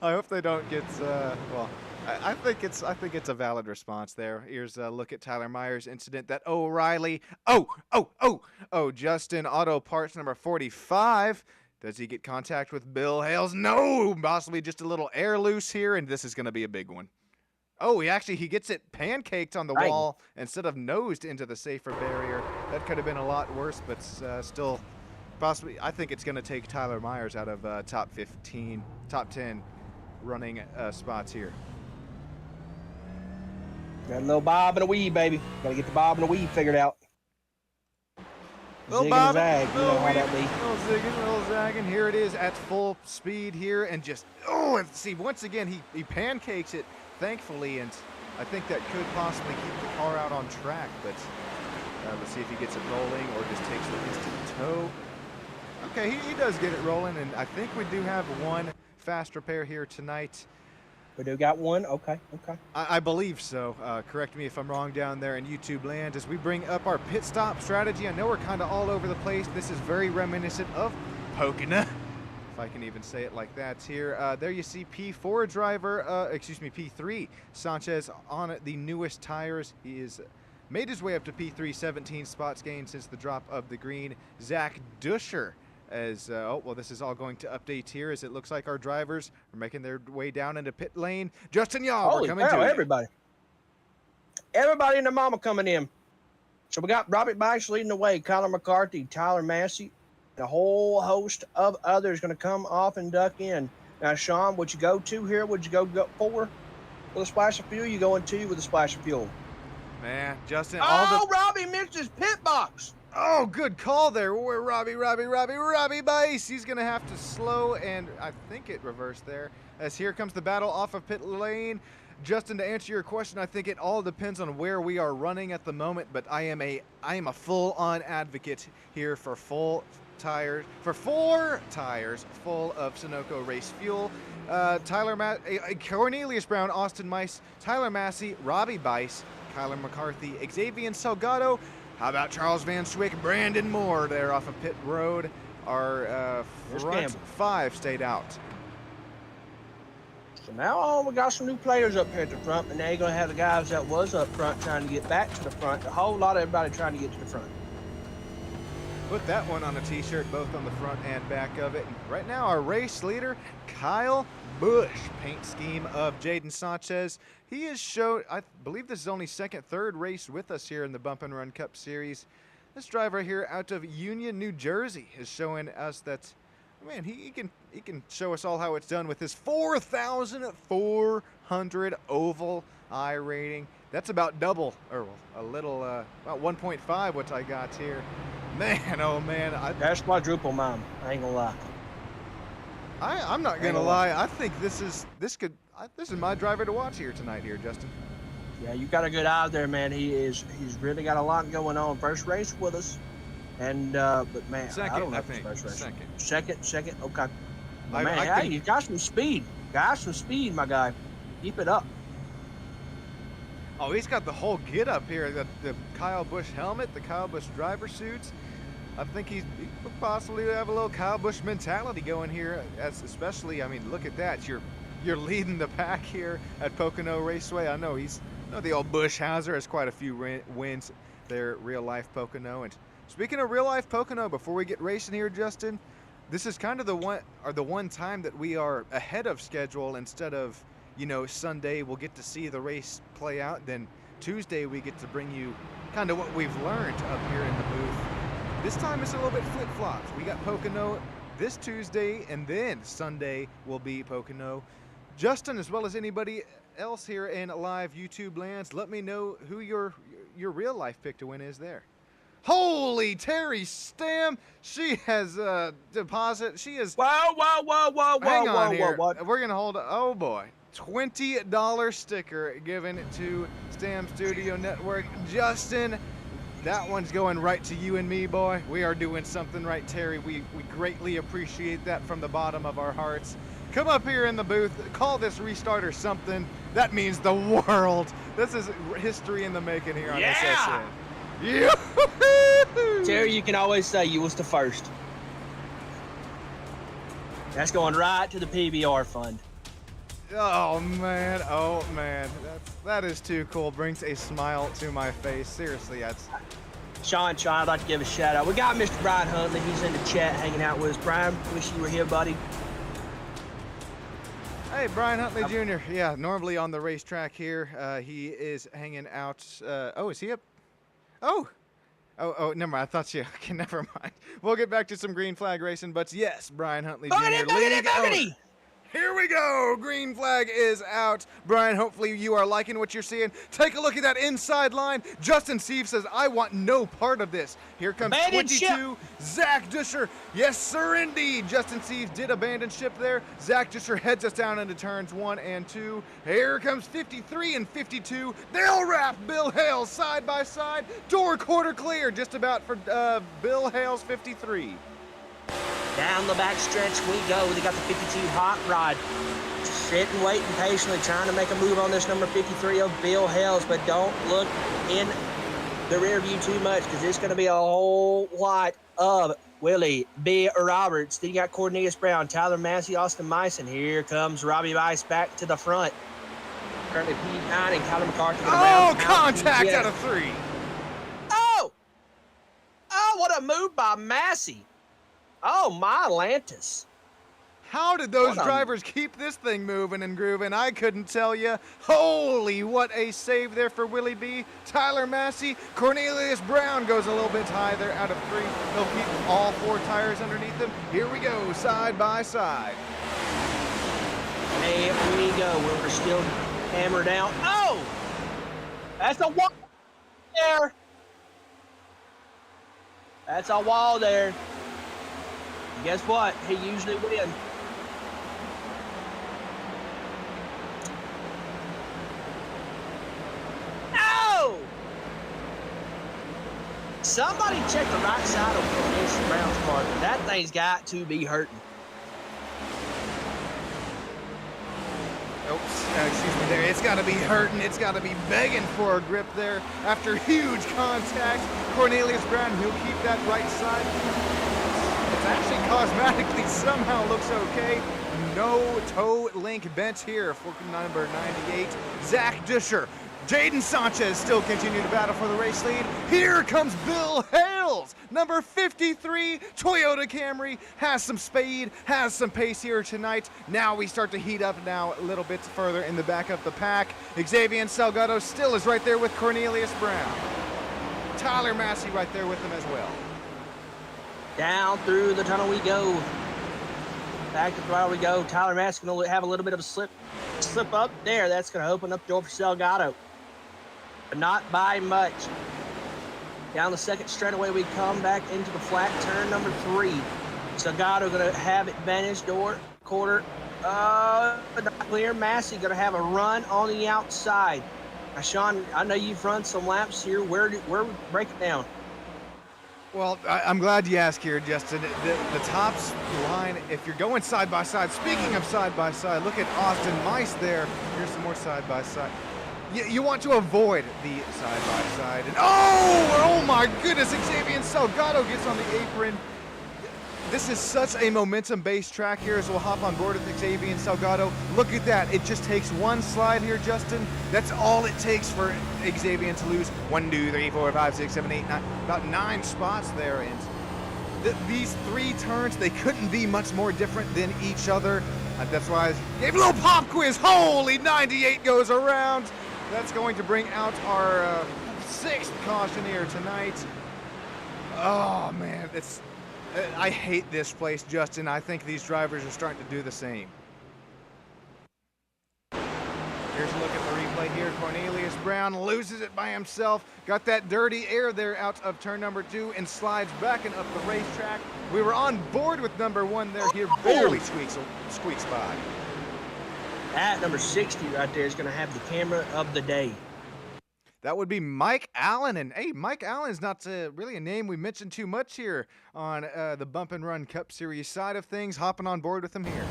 I hope they don't get, well, I think it's a valid response there. Here's a look at Tyler Myers' incident that O'Reilly, Justin Auto Parts number 45. Does he get contact with Bill Hales? No, possibly just a little air loose here, and this is going to be a big one. Oh, he gets it pancaked on the wall instead of nosed into the safer barrier. That could have been a lot worse, but still, possibly, I think it's going to take Tyler Myers out of top 10 running spots here. Got a little bob and a weave, baby. Got to get the bob and a weave figured out. Little bob, zag, you know how that be. Little zigging, little zagging. Here it is at full speed here, and just, and see, once again, he pancakes it, thankfully, and I think that could possibly keep the car out on track, but let's see if he gets it rolling or just takes the instant tow. Okay, he does get it rolling, and I think we do have one fast repair here tonight. We do got one? Okay. I believe so. Correct me if I'm wrong down there in YouTube land. As we bring up our pit stop strategy, I know we're kind of all over the place. This is very reminiscent of Pocono, if I can even say it like that here. There you see P4 driver, P3 Sanchez on the newest tires. He is made his way up to P3, 17 spots gained since the drop of the green. Zach Duscher as, this is all going to update here as it looks like our drivers are making their way down into pit lane. Justin Yaw, we're coming to everybody. Everybody and their mama coming in. So we got Robert Bice leading the way, Colin McCarthy, Tyler Massey, and a whole host of others going to come off and duck in. Now, Sean, would you go 2 here? Would you go 4 with a splash of fuel? You going 2 with a splash of fuel? Man, Justin. Robbie missed his pit box. Oh, good call there. Where Robbie Bice. He's going to have to slow, and I think it reversed there. As here comes the battle off of pit lane. Justin, to answer your question, I think it all depends on where we are running at the moment, but I am a full-on advocate here for 4 tires full of Sunoco race fuel. Cornelius Brown, Austin Mice, Tyler Massey, Robbie Bice, Kyler McCarthy, Xavier Salgado. How about Charles Van Schwick, Brandon Moore there off of pit road? Our front 5 stayed out. So now we got some new players up here at the front, and now you're going to have the guys that was up front trying to get back to the front. A whole lot of everybody trying to get to the front. Put that one on a t-shirt, both on the front and back of it. And right now, our race leader, Kyle Busch, paint scheme of Jaden Sanchez. He has shown, I believe this is only third race with us here in the Bump and Run Cup Series. This driver here out of Union, New Jersey is showing us that, man, he can show us all how it's done with his 4,400 oval iRating. That's about double, or a little, about 1.5 what I got here. Man, oh man. That's quadruple mine. I ain't gonna lie. I'm not gonna lie. I think this is my driver to watch here tonight, Justin. Yeah, you got a good eye there, man. He's really got a lot going on. First race with us, and but man, second, I don't know I think. First race. Second. Okay. But man, you got some speed. My guy. Keep it up. Oh, he's got the whole get up here. The Kyle Busch helmet, the Kyle Busch driver suits. I think he could possibly have a little Kyle Busch mentality going here, especially, I mean, look at that. You're leading the pack here at Pocono Raceway. I know the old Busch Hauser has quite a few wins there, real life Pocono. And speaking of real life Pocono, before we get racing here, Justin, this is kind of the one time that we are ahead of schedule instead of, Sunday we'll get to see the race play out. Then Tuesday we get to bring you kind of what we've learned up here in the booth. This time it's a little bit flip-flopped. We got Pocono this Tuesday, and then Sunday will be Pocono. Justin, as well as anybody else here in live YouTube lands, let me know who your real life pick to win is there. Holy Terry Stam! She has deposit. She is. Whoa! Hang on here. What? We're gonna hold. Oh boy, $20 sticker given to Stam Studio Network. Justin, that one's going right to you and me, boy. We are doing something right, Terry. We greatly appreciate that from the bottom of our hearts. Come up here in the booth, call this restart or something. That means the world. This is history in the making here on SSN. Yeah! Terry, you can always say you was the first. That's going right to the PBR fund. Oh man, that is too cool. Brings a smile to my face. Seriously, that's. Sean, I'd like to give a shout out. We got Mr. Brian Huntley. He's in the chat hanging out with us. Brian, wish you were here, buddy. Hey, Brian Huntley Jr. Yeah, normally on the racetrack here. He is hanging out. Oh, is he up? Oh, never mind. I thought you. Okay, never mind. We'll get back to some green flag racing, but yes, Brian Huntley Jr. Boogity! Here we go. Green flag is out. Brian, hopefully you are liking what you're seeing. Take a look at that inside line. Justin Steve says, I want no part of this. Here comes 22, Zach Duscher. Yes, sir, indeed. Justin Steve did abandon ship there. Zach Duscher heads us down into turns 1 and 2. Here comes 53 and 52. They'll wrap Bill Hales side by side. Door quarter clear just about for Bill Hales 53. Down the back stretch we go. They got the 52 hot rod. Sitting, waiting patiently, trying to make a move on this number 53 of Bill Hales, but don't look in the rear view too much because it's going to be a whole lot of Willie B. Roberts. Then you got Cornelius Brown, Tyler Massey, Austin Meissen. Here comes Robbie Weiss back to the front. Currently P9 and Kyler McCarthy. Oh, contact out of 3. Oh, what a move by Massey. Oh, my Atlantis. How did those drivers keep this thing moving and grooving? I couldn't tell you. Holy, what a save there for Willie B. Tyler Massey. Cornelius Brown goes a little bit high there out of 3. He'll keep all 4 tires underneath him. Here we go, side by side. Here we go. We're still hammered out. Oh! That's a wall there. That's a wall there. And guess what? He usually wins. No! Somebody check the right side of Cornelius Brown's car. That thing's got to be hurting. Oops, excuse me there. It's got to be hurting. It's got to be begging for a grip there. After huge contact, Cornelius Brown, he'll keep that right side. It's actually cosmetically somehow looks okay. No toe link bent here for number 98. Zach Duscher. Jaden Sanchez still continue to battle for the race lead. Here comes Bill Hales, number 53, Toyota Camry, has some speed, has some pace here tonight. Now we start to heat up now a little bit further in the back of the pack. Xavier Salgado still is right there with Cornelius Brown. Tyler Massey right there with him as well. Down through the tunnel we go. Back to the throttle we go. Tyler Massey going to have a little bit of a slip up there. That's going to open up the door for Salgado. But not by much. Down the second straightaway we come back into the flat turn number 3. Salgado going to have advantage door quarter. But not clear. Massey going to have a run on the outside. Now, Sean, I know you've run some laps here. Where break it down? Well, I'm glad you asked here, Justin. The tops line, if you're going side by side, speaking of side by side, look at Austin Mice there. Here's some more side by side. You want to avoid the side by side. And oh my goodness, Xavier Salgado gets on the apron. This is such a momentum-based track here as we'll hop on board with Xavier Salgado. Look at that. It just takes one slide here, Justin. That's all it takes for Xavier to lose 1, 2, 3, 4, 5, 6, 7, 8, 9, about 9 spots there. And these 3 turns, they couldn't be much more different than each other. That's why I gave a little pop quiz. Holy 98 goes around. That's going to bring out our 6th caution here tonight. Oh man, I hate this place, Justin. I think these drivers are starting to do the same. Here's a look at the replay here. Cornelius Brown loses it by himself. Got that dirty air there out of turn number 2 and slides back and up the racetrack. We were on board with number 1 there. He barely squeaks by. That number 60 right there is going to have the camera of the day. That would be Mike Allen. And hey, Mike Allen's not really a name we mentioned too much here on the Bump and Run Cup Series side of things. Hopping on board with him here.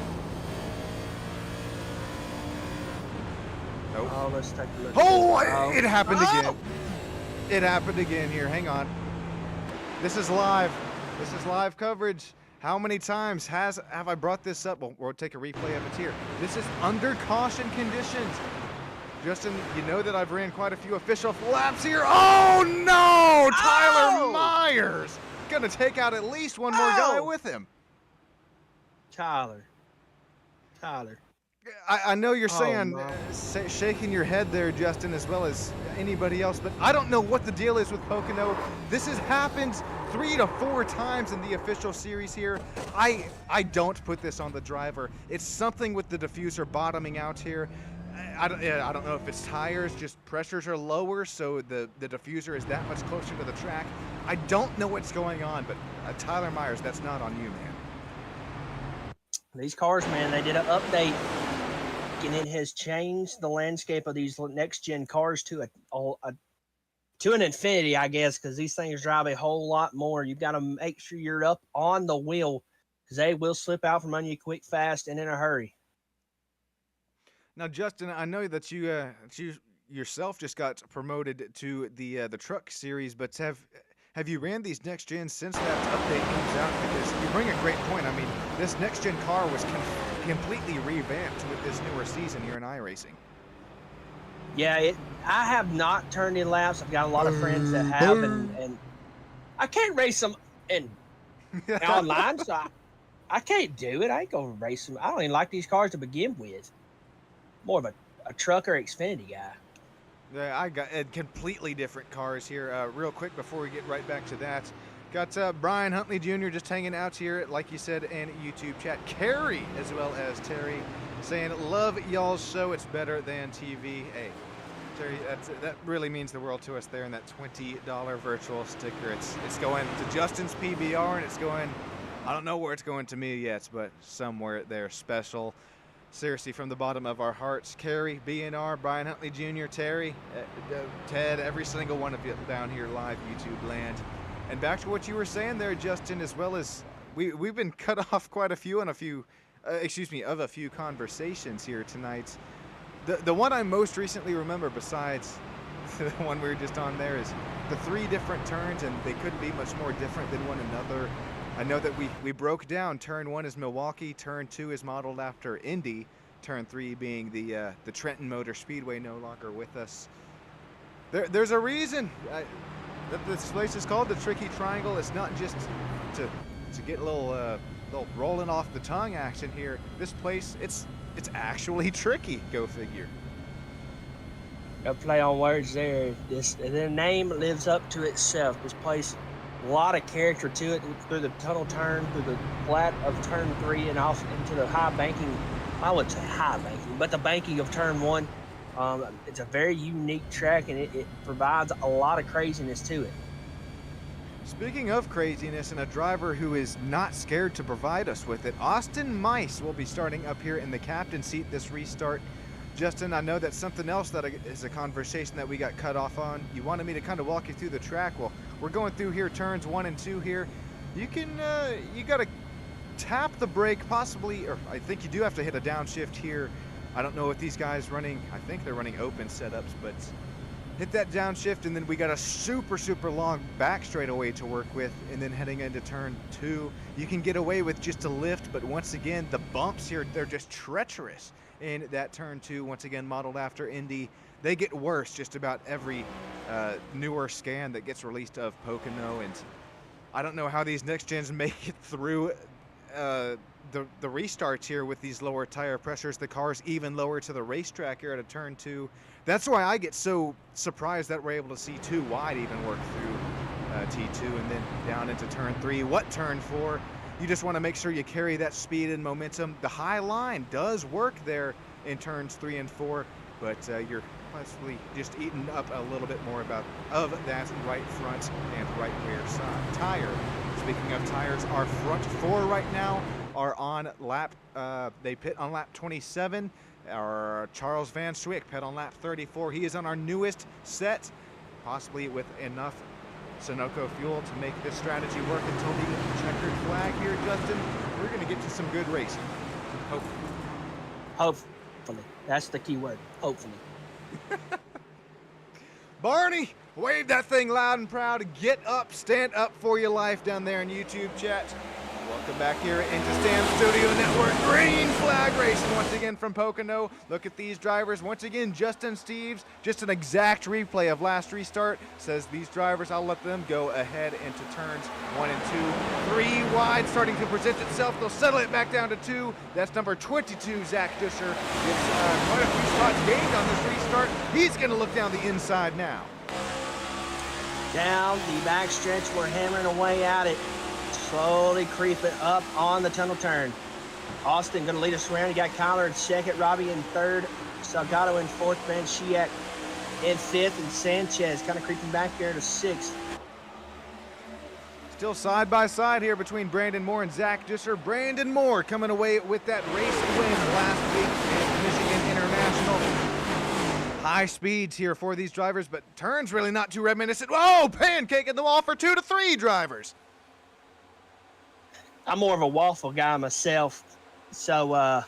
Nope. Oh, let's take a look. Oh, it happened again. It happened again here. Hang on. This is live. This is live coverage. How many times have I brought this up? Well, we'll take a replay of it here. This is under caution conditions. Justin, you know that I've ran quite a few official laps here. Oh, no! Tyler Myers gonna take out at least one more guy with him. Tyler. I know you're saying, shaking your head there, Justin, as well as anybody else, but I don't know what the deal is with Pocono. This has happened 3 to 4 times in the official series here. I don't put this on the driver. It's something with the diffuser bottoming out here. I don't know if it's tires, just pressures are lower, so the diffuser is that much closer to the track. I don't know what's going on, but Tyler Myers, that's not on you, man. These cars, man, they did an update, and it has changed the landscape of these next-gen cars to an infinity, I guess, because these things drive a whole lot more. You've got to make sure you're up on the wheel, because they will slip out from under you quick, fast, and in a hurry. Now, Justin, I know that you yourself just got promoted to the truck series, but have you ran these next gens since that update comes out? Because you bring a great point. I mean, this next gen car was completely revamped with this newer season here in iRacing. Yeah, I have not turned in laps. I've got a lot of friends that have, and I can't race them online, so I can't do it. I ain't gonna race them. I don't even like these cars to begin with. More of a truck or Xfinity guy. Yeah, I got completely different cars here. Real quick before we get right back to that, got Brian Huntley Jr. just hanging out here, like you said, in YouTube chat. Carrie, as well as Terry, saying, love y'all's show. It's better than TV. Hey, Terry, that really means the world to us there, and that $20 virtual sticker. It's going to Justin's PBR, and it's going, I don't know where it's going to me yet, but somewhere there special. Seriously, from the bottom of our hearts, Carrie, BNR, Brian Huntley Jr., Terry, Ted, every single one of you down here live YouTube land. And back to what you were saying there, Justin, as well as we've been cut off quite a few on a few conversations here tonight. The one I most recently remember, besides the one we were just on there, is the 3 different turns, and they couldn't be much more different than one another. I know that we broke down. Turn 1 is Milwaukee. Turn 2 is modeled after Indy. Turn 3 being the Trenton Motor Speedway, no longer with us. There's a reason that this place is called the Tricky Triangle. It's not just to get a little rolling off the tongue action here. This place, it's actually tricky. Go figure. A play on words there. The name lives up to itself. This place, a lot of character to it, through the tunnel turn, through the flat of turn 3, and off into the high banking. I wouldn't say high banking, but the banking of turn 1. It's a very unique track, and it provides a lot of craziness to it. Speaking of craziness, and a driver who is not scared to provide us with it, Austin Mice will be starting up here in the captain seat this restart. Justin, I know that's something else that is a conversation that we got cut off on. You wanted me to kind of walk you through the track. Well, we're going through here turns 1 and 2 here. You got to tap the brake possibly, or I think you do have to hit a downshift here. I don't know what these guys running, I think they're running open setups, but hit that downshift, and then we got a super long back straightaway to work with, and then heading into turn 2. You can get away with just a lift, but once again, the bumps here, they're just treacherous. In that turn 2, once again modeled after Indy, they get worse just about every newer scan that gets released of Pocono, and I don't know how these next gens make it through the restarts here with these lower tire pressures. The car's even lower to the racetrack here at a turn 2. That's why I get so surprised that we're able to see 2 wide even work through T2 and then down into turn 3. What turn 4? You just want to make sure you carry that speed and momentum. The high line does work there in turns 3 and 4, but you're possibly just eating up a little bit more of that right front and right rear side tire. Speaking of tires, our front 4 right now are on lap, they pit on lap 27. Our Charles Van Swick pit on lap 34. He is on our newest set, possibly with enough Sunoco fuel to make this strategy work until the checkered flag here, Justin. We're going to get to some good racing. Hopefully. Hopefully. That's the key word. Hopefully. Barney, wave that thing loud and proud. Get up, stand up for your life down there in YouTube chat. Welcome back here into Stam Studio Network. Green flag racing once again from Pocono. Look at these drivers. Once again, Justin Steves, just an exact replay of last restart. Says these drivers, I'll let them go ahead into turns 1 and 2. 3 wide starting to present itself. They'll settle it back down to 2. That's number 22, Zach Duscher. Gets quite a few spots gained on this restart. He's going to look down the inside now. Down the back stretch, we're hammering away at it. Slowly creeping up on the tunnel turn. Austin going to lead us around. You got Kyler in second, Robbie in third, Salgado in fourth, Ben Shiak in fifth, and Sanchez kind of creeping back there to sixth. Still side by side here between Brandon Moore and Zach Duscher. Brandon Moore coming away with that race win last week at Michigan International. High speeds here for these drivers, but turns really not too reminiscent. Whoa, pancake in the wall for 2 to 3 drivers. I'm more of a waffle guy myself, so more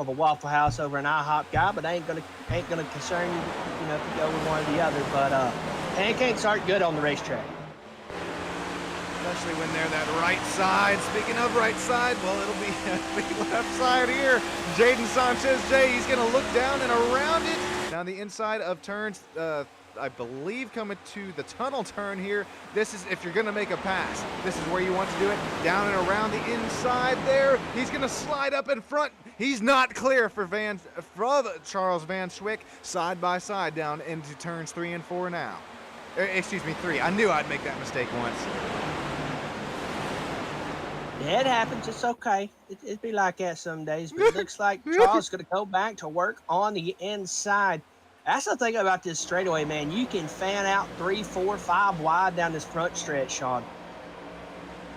of a Waffle House over an IHOP guy, but ain't gonna concern you, you know, if you go with one or the other. But pancakes aren't good on the racetrack, especially when they're that right side. Speaking of right side, well, it'll be the left side here. Jaden Sanchez, he's gonna look down and around it down the inside of turns. I believe coming to the tunnel turn here. This is if you're going to make a pass. This is where you want to do it. Down and around the inside there. He's going to slide up in front. He's not clear for Charles Van Swick. Side by side down into turns 3 and 4 now. Excuse me, 3. I knew I'd make that mistake once. Yeah, it happens. It's okay. It'd be like that some days. But it looks like Charles is going to go back to work on the inside. That's the thing about this straightaway, man. You can fan out 3, 4, 5 wide down this front stretch, Sean.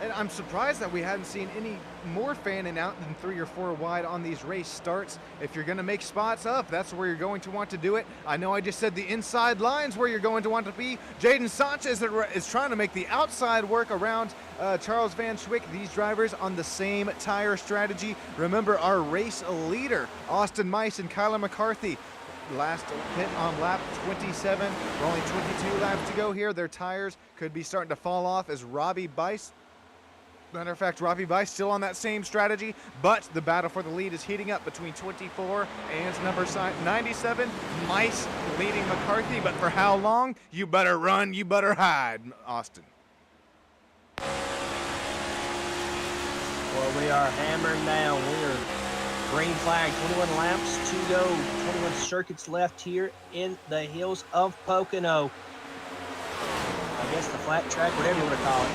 And I'm surprised that we hadn't seen any more fanning out than 3 or 4 wide on these race starts. If you're going to make spots up, that's where you're going to want to do it. I know I just said the inside line's where you're going to want to be. Jaden Sanchez is trying to make the outside work around Charles Van Swick. These drivers on the same tire strategy. Remember our race leader, Austin Mice and Kyler McCarthy. Last pit on lap 27. We're only 22 laps to go here. Their tires could be starting to fall off as Robbie Bice. Matter of fact, Robbie Bice still on that same strategy, but the battle for the lead is heating up between 24 and number 97. Mice leading McCarthy, but for how long? You better run, you better hide, Austin. Well, we are hammering down. We're green flag, 21 laps to go, 21 circuits left here in the hills of Pocono. I guess the flat track, whatever you want to call it.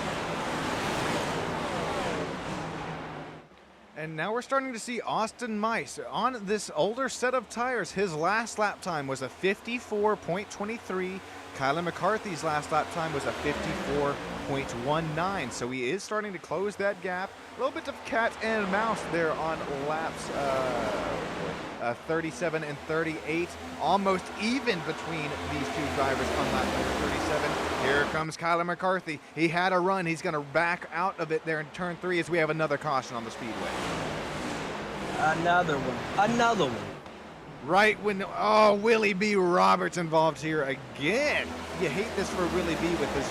And now we're starting to see Austin Mice on this older set of tires. His last lap time was a 54.23. Kyler McCarthy's last lap time was a 54.19. So he is starting to close that gap. A little bit of cat and mouse there on laps 37 and 38. Almost even between these two drivers on lap number 37. Here comes Kyler McCarthy. He had a run. He's going to back out of it there in turn 3 as we have another caution on the speedway. Another one. Right when, Willie B. Roberts involved here again. You hate this for Willie B. with his,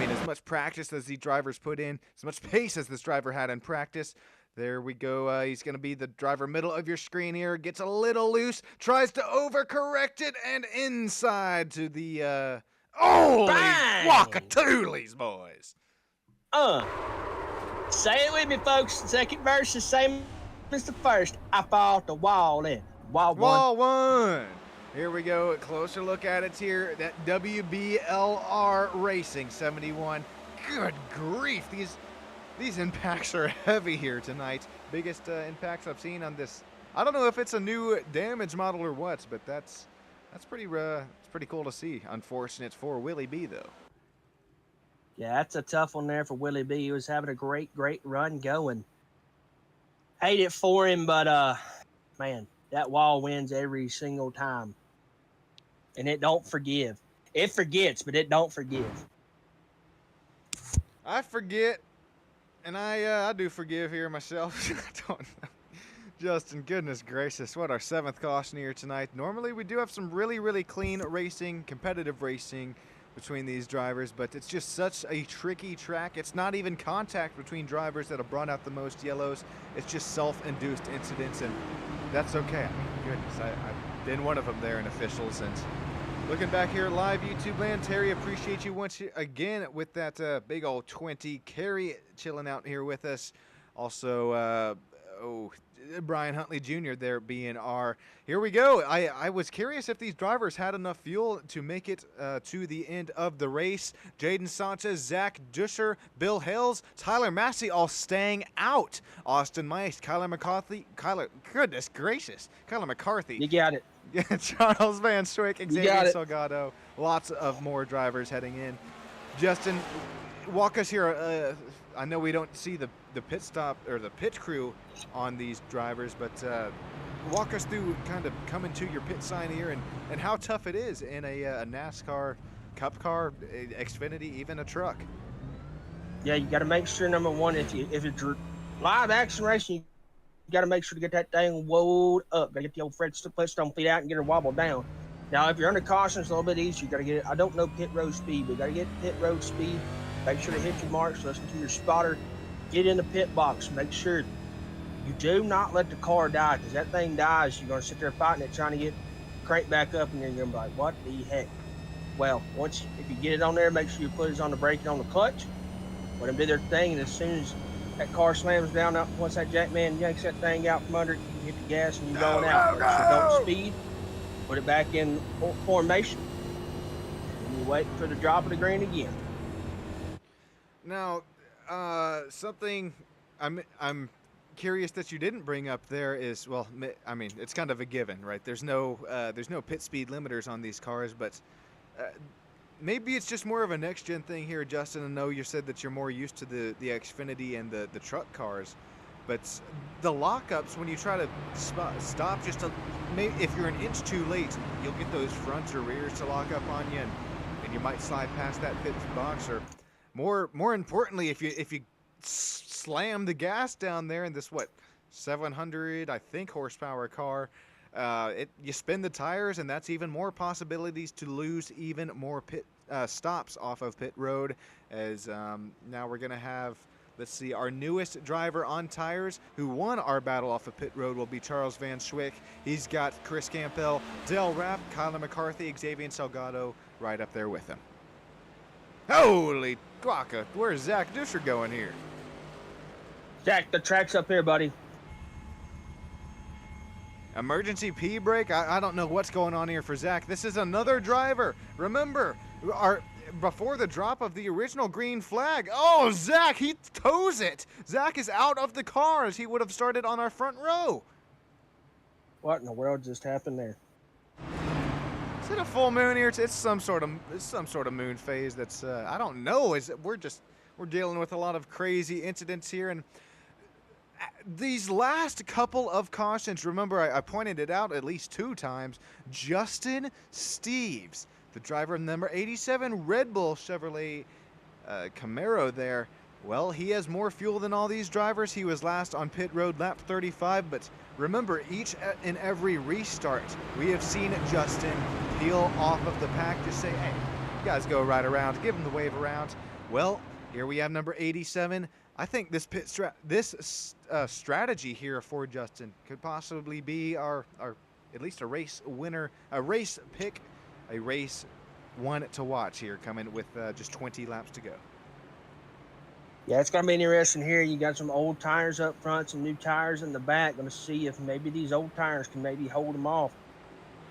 as much practice as these drivers put in, as much pace as this driver had in practice. There we go. He's going to be the driver middle of your screen here. Gets a little loose, tries to overcorrect it, and inside to the, holy Bang! walkatoolies, boys. Uh, Say it with me, folks. Second verse is same as the first. I fought the wall in. Wall one. Wall one. Here we go. A closer look at it here. That WBLR Racing 71. Good grief. These impacts are heavy here tonight. Biggest impacts I've seen on this. I don't know if it's a new damage model or what, but that's pretty it's pretty cool to see. Unfortunate for Willie B though. Yeah, that's a tough one there for Willie B. He was having a great run going. Hate it for him, but man, that wall wins every single time. And it don't forgive. It forgets, but it don't forgive. I forget, and I do forgive here myself. I don't know. Justin, goodness gracious, what our 7th caution here tonight. Normally we do have some really clean racing, competitive racing between these drivers, but it's just such a tricky track. It's not even contact between drivers that have brought out the most yellows. It's just self-induced incidents, and that's okay. I mean, goodness, I've been one of them there in officials. And looking back here live YouTube land, Terry, appreciate you once again with that big old 20. Carrie chilling out here with us. Also, Brian Huntley Jr. there being our. Here we go. I was curious if these drivers had enough fuel to make it to the end of the race. Jaden Sanchez, Zach Duscher, Bill Hales, Tyler Massey all staying out. Austin Mice, goodness gracious, Kyler McCarthy. You got it. Charles Van Schwick, Xavier Salgado. Lots of more drivers heading in. Justin, walk us here. I know we don't see the pit stop or the pit crew on these drivers, but walk us through kind of coming to your pit sign here and how tough it is in a NASCAR Cup car, Xfinity, even a truck. Yeah, you got to make sure, number one, if it's live action racing, you got to make sure to get that thing woed up. Got to get the old Flintstone feet out and get her wobbled down. Now, if you're under caution, it's a little bit easier. You got to get it. I don't know pit road speed, but you got to get pit road speed. Make sure to hit your marks. Listen to your spotter. Get in the pit box. Make sure you do not let the car die, because that thing dies. You're going to sit there fighting it, trying to get cranked back up, and then you're going to be like, what the heck? Well, if you get it on there, make sure you put it on the brake and on the clutch. Let them do their thing, and as soon as that car slams down, once that jack man yanks that thing out from under it, you hit the gas and you're going out. So don't speed. Put it back in formation. And you wait for the drop of the green again. Now, something I'm curious that you didn't bring up there is, well, I mean, it's kind of a given, right? There's no pit speed limiters on these cars, but maybe it's just more of a next-gen thing here, Justin. I know you said that you're more used to the Xfinity and the truck cars, but the lockups, when you try to stop just if you're an inch too late, you'll get those fronts or rears to lock up on you, and you might slide past that pit box. Or more importantly, if you slam the gas down there in this 700 I think horsepower car, you spin the tires, and that's even more possibilities to lose even more pit stops off of pit road. As now we're gonna have, let's see, our newest driver on tires who won our battle off of pit road will be Charles Van Schwick. He's got Chris Campbell, Dale Rapp, Kyler McCarthy, Xavier Salgado right up there with him. Holy guaca, where's Zach Duscher going here? Jack, the track's up here, buddy. Emergency P brake? I don't know what's going on here for Zach. This is another driver. Remember, before the drop of the original green flag. Oh, Zach, he tows it. Zach is out of the car as he would have started on our front row. What in the world just happened there? Is it a full moon here? It's some sort of moon phase that's I don't know. We're dealing with a lot of crazy incidents here, and these last couple of cautions, remember I pointed it out at least 2 times. Justin Steves, the driver of number 87 Red Bull Chevrolet Camaro there, well, he has more fuel than all these drivers. He was last on pit road, lap 35, but remember, each and every restart, we have seen Justin peel off of the pack to say, hey, you guys go right around, give him the wave around. Well, here we have number 87. I think this strategy here for Justin could possibly be our at least a race winner, a race pick, a race one to watch here, coming with just 20 laps to go. Yeah, it's going to be interesting here. You got some old tires up front, some new tires in the back. Going to see if maybe these old tires can maybe hold them off.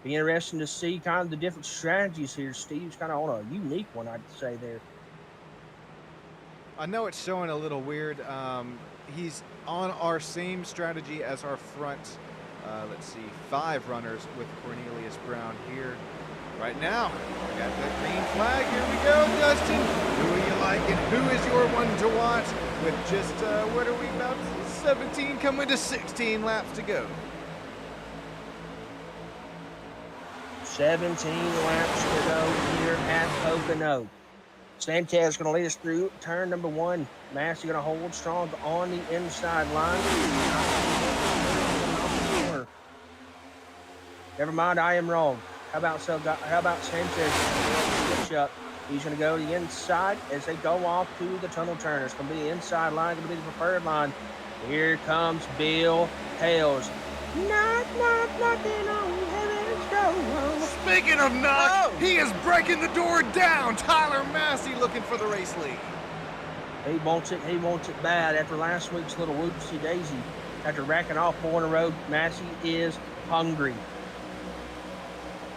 Be interesting to see kind of the different strategies here. Steve's kind of on a unique one, I'd say there. I know it's showing a little weird. He's on our same strategy as our front, let's see, 5 runners with Cornelius Brown here. Right now, we got that green flag. Here we go, Justin. Who are you liking? Who is your one to watch? With just, what are we about? 17 coming to 16 laps to go. 17 laps to go here at Pocono. Sanchez going to lead us through turn number 1. Massey going to hold strong on the inside line. Never mind, I am wrong. How about Sanchez? Switch up. He's going to go to the inside as they go off to the tunnel turn. It's going to be the inside line, going to be the preferred line. Here comes Bill Hales. Knocking on heaven's door. Speaking of knock, he is breaking the door down. Tyler Massey looking for the race lead. He wants it bad after last week's little whoopsie daisy. After racking off 4 in a row, Massey is hungry.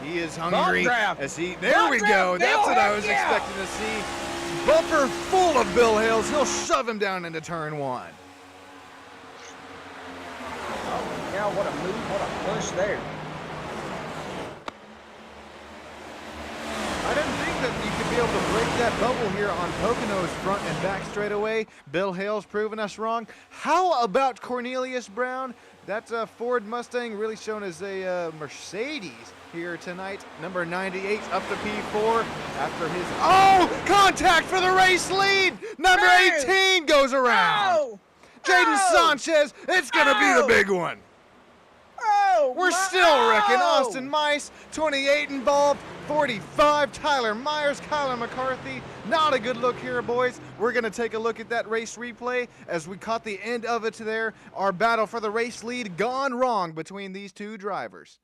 He is hungry as he, there Bump we draft, go. That's Bill what I was Hales, yeah. expecting to see. Bumper full of Bill Hales. He'll shove him down into turn 1. Oh, yeah, what a move, what a push there. I didn't think that you could be able to break that bubble here on Pocono's front and back straightaway. Bill Hales proving us wrong. How about Cornelius Brown? That's a Ford Mustang, really shown as a Mercedes here tonight. Number 98 up to P4 after his, contact for the race lead. Number 18 goes around. Jaden Sanchez, it's going to be the big one. We're still wrecking. Austin Mice, 28 involved, 45. Tyler Myers, Kyler McCarthy. Not a good look here, boys. We're going to take a look at that race replay as we caught the end of it there. Our battle for the race lead gone wrong between these two drivers.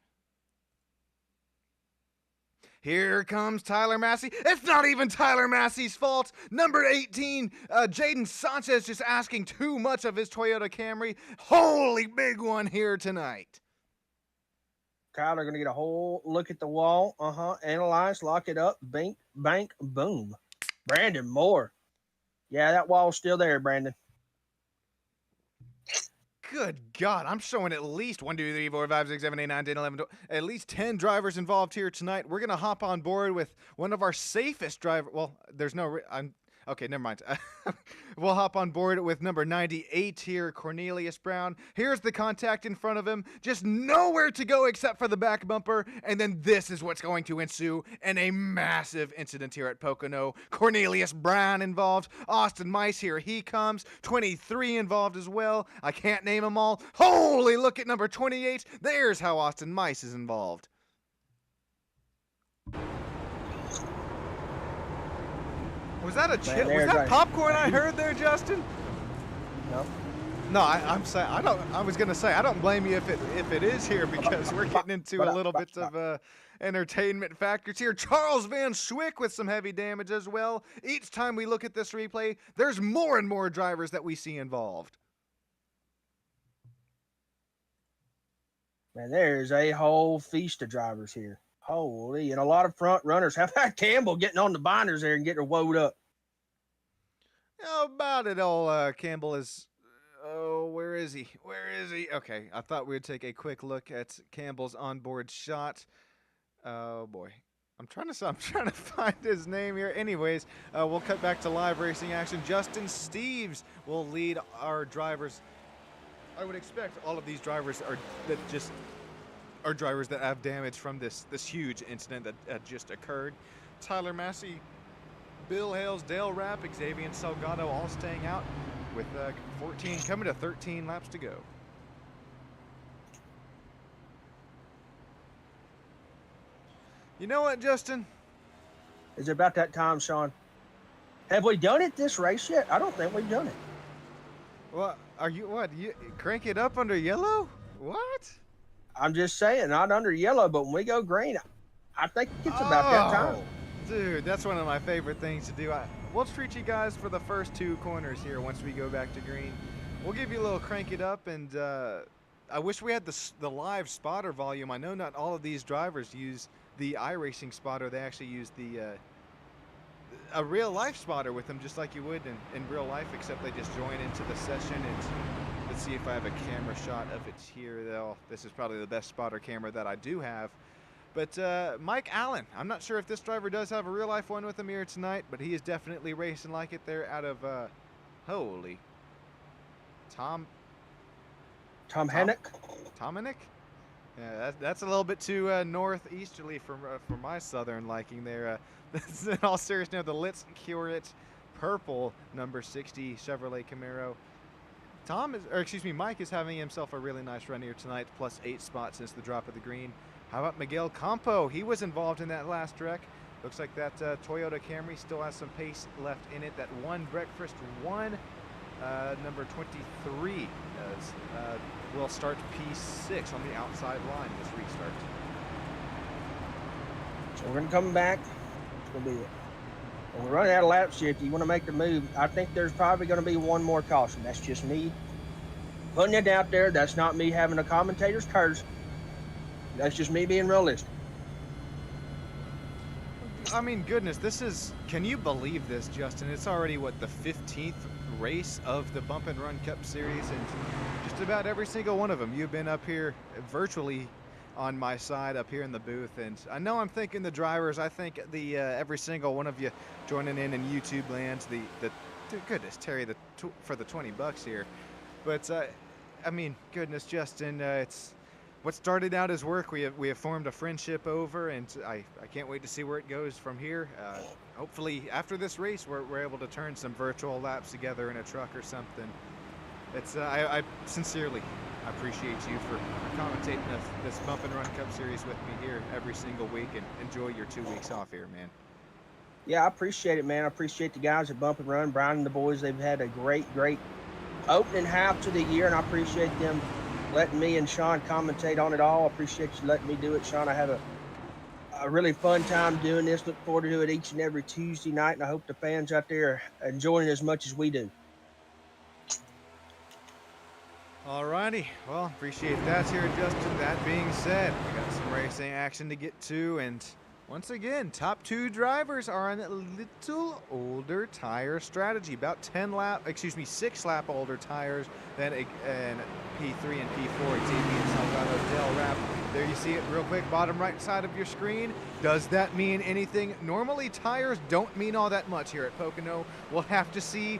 Here comes Tyler Massey. It's not even Tyler Massey's fault. Number 18, Jaden Sanchez just asking too much of his Toyota Camry. Holy big one here tonight. Kyler going to get a whole look at the wall. Analyze, lock it up, bank, boom. Brandon Moore. Yeah, that wall's still there, Brandon. Good God, I'm showing at least 1, 2, 3, 4, 5, 6, 7, 8, 9, 10, 11, 12, at least 10 drivers involved here tonight. We're going to hop on board with one of our safest drivers. Well, there's no, okay, never mind. We'll hop on board with number 98 here, Cornelius Brown. Here's the contact in front of him. Just nowhere to go except for the back bumper. And then this is what's going to ensue in a massive incident here at Pocono. Cornelius Brown involved. Austin Mice, here he comes. 23 involved as well. I can't name them all. Holy, look at number 28. There's how Austin Mice is involved. Was that a chip? Was that popcorn I heard there, Justin? No. No, I'm saying I was gonna say I don't blame you if it is here because we're getting into a little bit of entertainment factors here. Charles Van Schwick with some heavy damage as well. Each time we look at this replay, there's more and more drivers that we see involved. Man, there's a whole feast of drivers here. Holy, and a lot of front runners. How about Campbell getting on the binders there and getting her woed up? How about it all? Campbell is, where is he? Where is he? Okay, I thought we would take a quick look at Campbell's onboard shot. Oh boy, I'm trying to find his name here. Anyways, we'll cut back to live racing action. Justin Steves will lead our drivers. I would expect all of these drivers are drivers that have damage from this huge incident that just occurred. Tyler Massey, Bill Hales, Dale Rapp, Xavier Salgado all staying out with 14 coming to 13 laps to go. You know what, Justin? Is it about that time, Sean? Have we done it this race yet? I don't think we've done it. What are you? What you crank it up under yellow? What? I'm just saying, not under yellow, but when we go green, I think it's about that time. Dude, that's one of my favorite things to do. We'll treat you guys for the first 2 corners here once we go back to green. We'll give you a little crank it up, and I wish we had the live spotter volume. I know not all of these drivers use the iRacing spotter. They actually use a real life spotter with them, just like you would in real life, except they just join into the session. And let's see if I have a camera shot of it here, though. This is probably the best spotter camera that I do have. But Mike Allen, I'm not sure if this driver does have a real life one with him here tonight, but he is definitely racing like it there out of, holy, Tom Hennick? Tom Hennick? Yeah, that's a little bit too northeasterly for my southern liking there. In all seriousness, the Litz Curate purple number 60 Chevrolet Camaro. Mike is having himself a really nice run here tonight, plus 8 spots since the drop of the green. How about Miguel Campo? He was involved in that last wreck. Looks like that Toyota Camry still has some pace left in it. That one breakfast one, number 23, will start P6 on the outside line this restart. So we're going to come back. It's going to be it. When we're running out of laps here, if you want to make the move, I think there's probably going to be one more caution. That's just me putting it out there. That's not me having a commentator's curse. That's just me being realistic. I mean, goodness, can you believe this, Justin? It's already, what, the 15th race of the Bump and Run Cup Series, and just about every single one of them, you've been up here virtually on my side up here in the booth. And I know I'm thinking the drivers, I think every single one of you joining in YouTube land, goodness, Terry, for the $20 here. But, I mean, goodness, Justin, it's what started out as work, we have formed a friendship over, and I can't wait to see where it goes from here. Hopefully, after this race, we're able to turn some virtual laps together in a truck or something. It's I sincerely appreciate you for commentating this Bump and Run Cup Series with me here every single week, and enjoy your 2 weeks off here, man. Yeah, I appreciate it, man. I appreciate the guys at Bump and Run, Brian and the boys. They've had a great opening half to the year, and I appreciate them letting me and Sean commentate on it all. I appreciate you letting me do it, Sean. I have a really fun time doing this. Look forward to it each and every Tuesday night, and I hope the fans out there are enjoying it as much as we do. Alrighty, well, appreciate that here, Justin. That being said, we got some racing action to get to, and once again, top 2 drivers are on a little older tire strategy. About 6 lap older tires than P3 and P4. Xavier Salgado, Del Rap. There you see it real quick, bottom right side of your screen. Does that mean anything? Normally, tires don't mean all that much here at Pocono. We'll have to see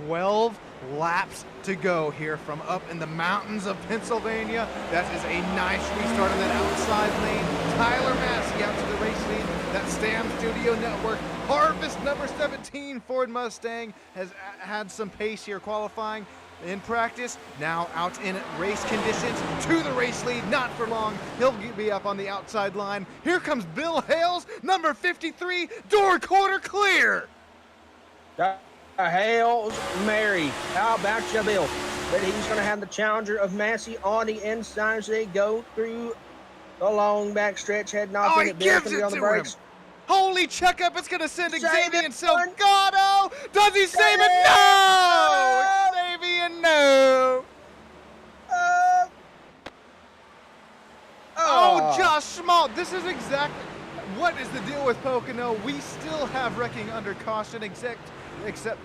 12 laps to go here from up in the mountains of Pennsylvania. That is a nice restart on that outside lane. Tyler Massey out to the race lead. That Stam Studio Network Harvest number 17 Ford Mustang has had some pace here qualifying. In practice, now out in race conditions, to the race lead, not for long. He'll be up on the outside line. Here comes Bill Hales, number 53, door quarter clear. Hales Mary, how about you, Bill? But he's going to have the challenger of Massey on the inside as they go through the long back stretch, heading off in it. Bill's going to be on the brakes. Holy checkup, it's going to send Xavier Salgado. Does he save it? No! Xavier, no! Oh, Josh Small. This is exactly what is the deal with Pocono. We still have wrecking under caution, except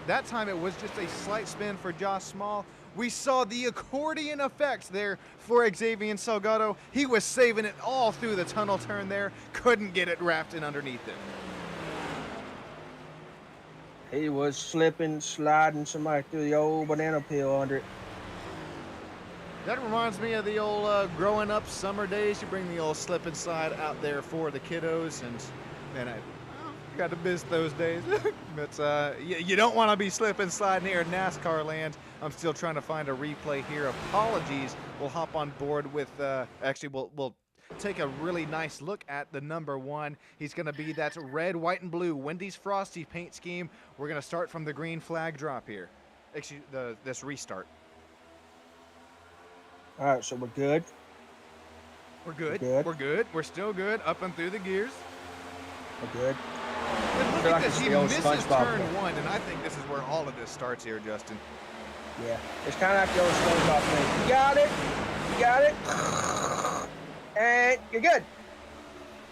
that time it was just a slight spin for Josh Small. We saw the accordion effects there for Xavier Salgado. He was saving it all through the tunnel turn there. Couldn't get it wrapped in underneath him. He was slipping, sliding somebody through the old banana peel under it. That reminds me of the old growing up summer days. You bring the old slip and slide out there for the kiddos, and man, I got to miss those days. But you don't want to be slipping sliding here in NASCAR land. I'm still trying to find a replay here. Apologies. We'll hop on board with actually we'll take a really nice look at the number 1. He's going to be that red, white, and blue Wendy's Frosty paint scheme. We're going to start from the green flag drop here. Actually, this restart. All right, so we're good. We're good. We're good. We're still good. Up and through the gears. We're good. And I look feel at like this, it's he the old misses SpongeBob turn thing. 1, and I think this is where all of this starts here, Justin. Yeah, it's kind of like the old SpongeBob thing. You got it, and you're good.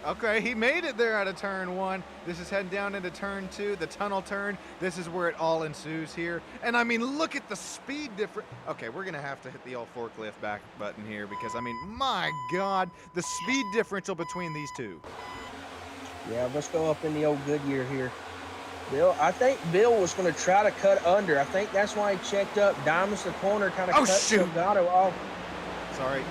Okay, he made it there out of turn 1. This is heading down into turn 2, the tunnel turn. This is where it all ensues here. And I mean, look at the speed difference. Okay, we're going to have to hit the old forklift back button here because, I mean, my God, the speed differential between these two. Yeah, let's go up in the old Goodyear here. Bill, I think Bill was going to try to cut under. I think that's why he checked up. Diamonds the corner, kind of cut Salgado off. Sorry.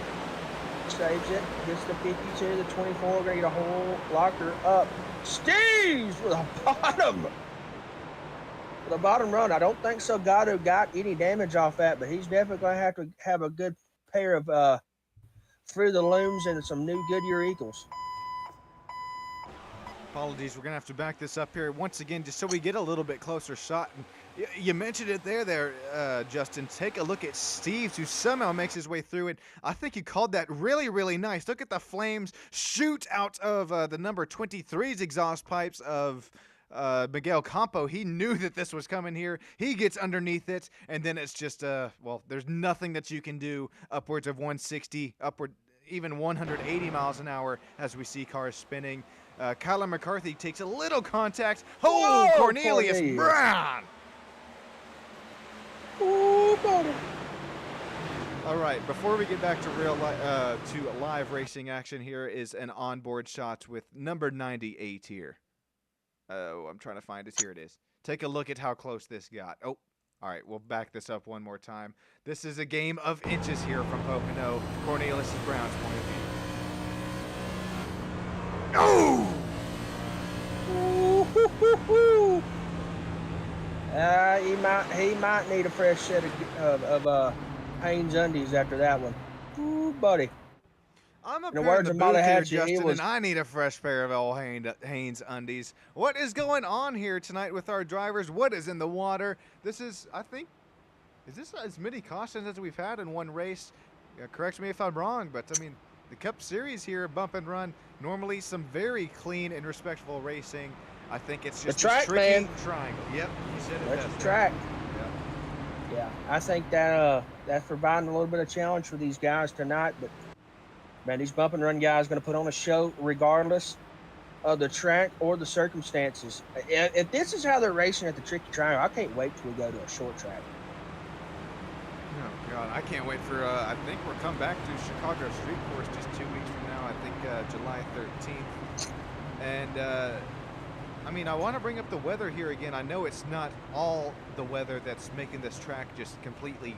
Saves it, gets the 52, the 24, going to get a whole locker up. Steve's with a bottom. With a bottom run. I don't think Salgado got any damage off that, but he's definitely going to have a good pair of Through the Looms and some new Goodyear Eagles. Apologies, we're going to have to back this up here once again just so we get a little bit closer shot. And you mentioned it there, Justin. Take a look at Steves, who somehow makes his way through it. I think you called that really, really nice. Look at the flames shoot out of the number 23's exhaust pipes of Miguel Campo. He knew that this was coming here. He gets underneath it, and then it's just, well, there's nothing that you can do upwards of 160, even 180 miles an hour as we see cars spinning. Kyler McCarthy takes a little contact. Oh, Whoa, Cornelius Brown! Ooh, buddy. All right, before we get back to live racing action, here is an onboard shot with number 98 here. Oh, I'm trying to find it. Here it is. Take a look at how close this got. Oh, all right, we'll back this up one more time. This is a game of inches here from Pocono, Cornelius Brown's point of view. Oh! He might need a fresh set of Hanes undies after that one. Ooh, buddy. I'm up in the here words in of the booth here, Malahatchee, Justin, and I need a fresh pair of old Hanes undies. What is going on here tonight with our drivers? What is in the water? This is, I think, is this as many cautions as we've had in one race? Correct me if I'm wrong, but I mean, the Cup Series here, bump and run, normally some very clean and respectful racing. I think it's just the track, a tricky man. triangle. Yep, you said it That's best. the track. Yep. Yeah, I think that that's providing a little bit of challenge for these guys tonight. But man, these bump and run guys going to put on a show regardless of the track or the circumstances. If this is how they're racing at the Tricky Triangle, I can't wait till we go to a short track. Oh God, I can't wait for. I think we're coming back to Chicago Street Course just 2 weeks from now. I think July 13th. And I mean, I want to bring up the weather here again. I know it's not all the weather that's making this track just completely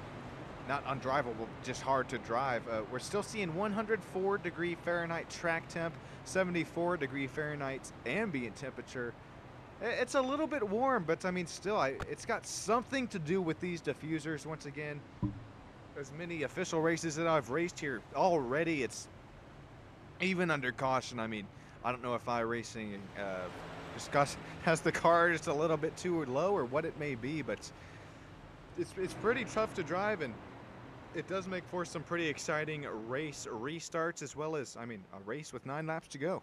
not undrivable, just hard to drive. We're still seeing 104-degree Fahrenheit track temp, 74-degree Fahrenheit ambient temperature. It's a little bit warm, but I mean, still, it's got something to do with these diffusers. Once again, as many official races that I've raced here already, it's even under caution. I mean, I don't know if iRacing just has the car just a little bit too low or what it may be, but it's pretty tough to drive, and it does make for some pretty exciting race restarts, as well as, I mean, a race with 9 laps to go.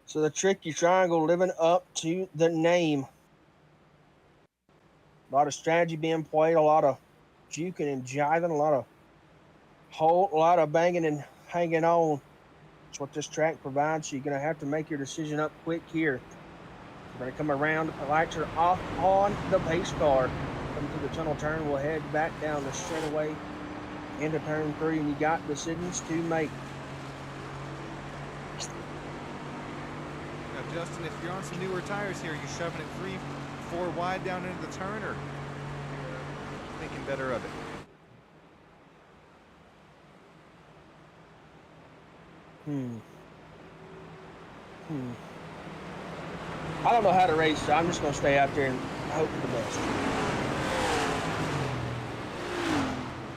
So the Tricky Triangle living up to the name. A lot of strategy being played, a lot of juking and jiving, a lot of banging and hanging on. That's what this track provides. So you're going to have to make your decision up quick here. We're going to come around. The lights are off on the pace car. Coming through the tunnel turn, we'll head back down the straightaway into turn 3, and you got decisions to make. Now, Justin, if you're on some newer tires here, you're shoving it 3-4 wide down into the turn, or you're thinking better of it? I don't know how to race, so I'm just going to stay out there and hope for the best.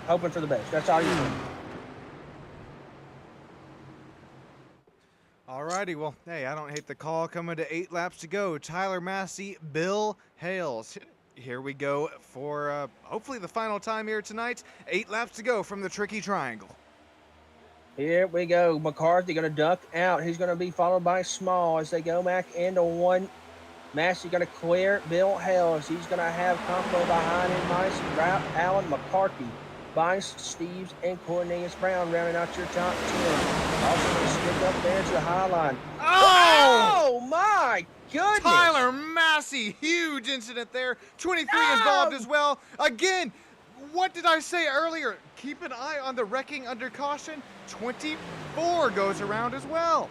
Hoping for the best. That's all you do. Alrighty, well, hey, I don't hate the call. Coming to 8 laps to go. Tyler Massey, Bill Hales. Here we go for hopefully the final time here tonight. 8 laps to go from the Tricky Triangle. Here we go. McCarthy going to duck out. He's going to be followed by Small as they go back into one. Massey going to clear Bill Hales. He's going to have combo behind him. Mice, Route, Allen, McCarthy, Bice, Steves, and Cornelius Brown rounding out your top 10. Also going to stick up there to the high line. Oh my goodness! Tyler Massey, huge incident there. 23 involved as well. Again, what did I say earlier? Keep an eye on the wrecking under caution. 24 goes around as well.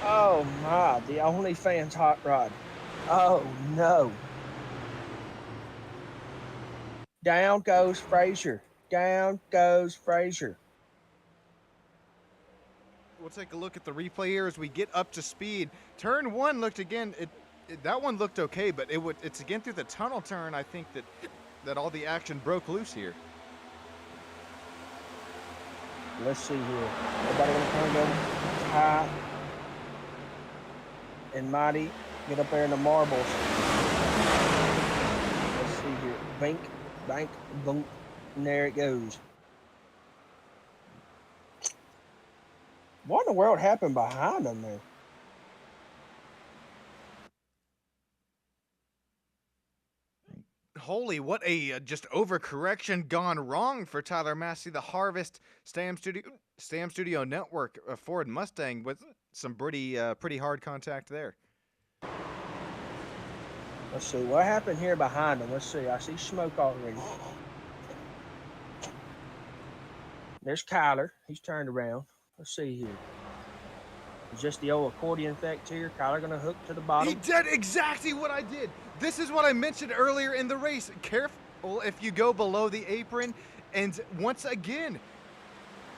Oh my, the OnlyFans hot rod. Oh no. Down goes Frazier. Down goes Frazier. We'll take a look at the replay here as we get up to speed. Turn one looked again, that one looked okay, but it's again through the tunnel turn, I think that all the action broke loose here. Let's see here. Everybody gonna kind of go high and mighty. Get up there in the marbles. Let's see here. Bink, bank, boom, and there it goes. What in the world happened behind them there? Holy, what a just overcorrection gone wrong for Tyler Massey. The Harvest Stam Studio Network Ford Mustang with some pretty hard contact there. Let's see what happened here behind them. Let's see. I see smoke already. There's Kyler. He's turned around. Let's see here. It's just the old accordion effect here. Kyler going to hook to the bottom. He did exactly what I did. This is what I mentioned earlier in the race. Careful if you go below the apron. And once again,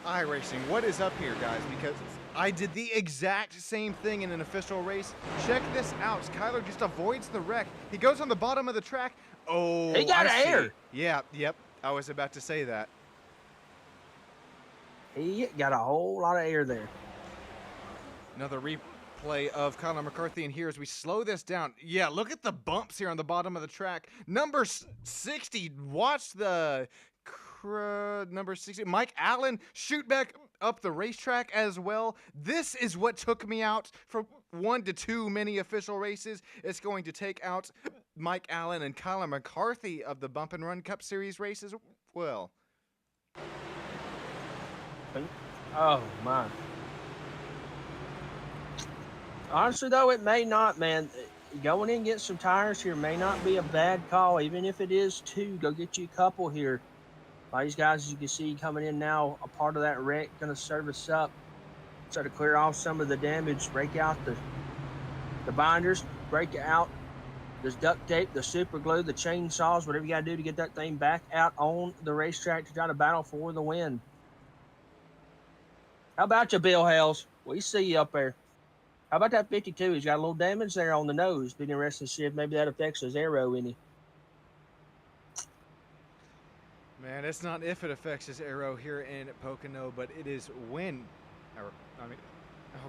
iRacing, what is up here, guys? Because I did the exact same thing in an official race. Check this out. Kyler just avoids the wreck. He goes on the bottom of the track. Oh, he got air. Yeah, yep. I was about to say that. He got a whole lot of air there. Another replay of Kyler McCarthy in here as we slow this down. Yeah, look at the bumps here on the bottom of the track. Number 60, watch the number 60. Mike Allen shoot back up the racetrack as well. This is what took me out for one to too many official races. It's going to take out Mike Allen and Kyler McCarthy of the Bump and Run Cup Series races. Well. Oh, my. Honestly, though, it may not, man. Going in and getting some tires here may not be a bad call, even if it is two. Go get you a couple here. These guys, as you can see, coming in now, a part of that wreck, going to service up. Try to clear off some of the damage, break out the binders, break out this duct tape, the super glue, the chainsaws, whatever you got to do to get that thing back out on the racetrack to try to battle for the win. How about you, Bill Hales? We see you up there. How about that 52? He's got a little damage there on the nose. Be interested to see if maybe that affects his aero any. Man, it's not if it affects his aero here in Pocono, but it is when. Oh,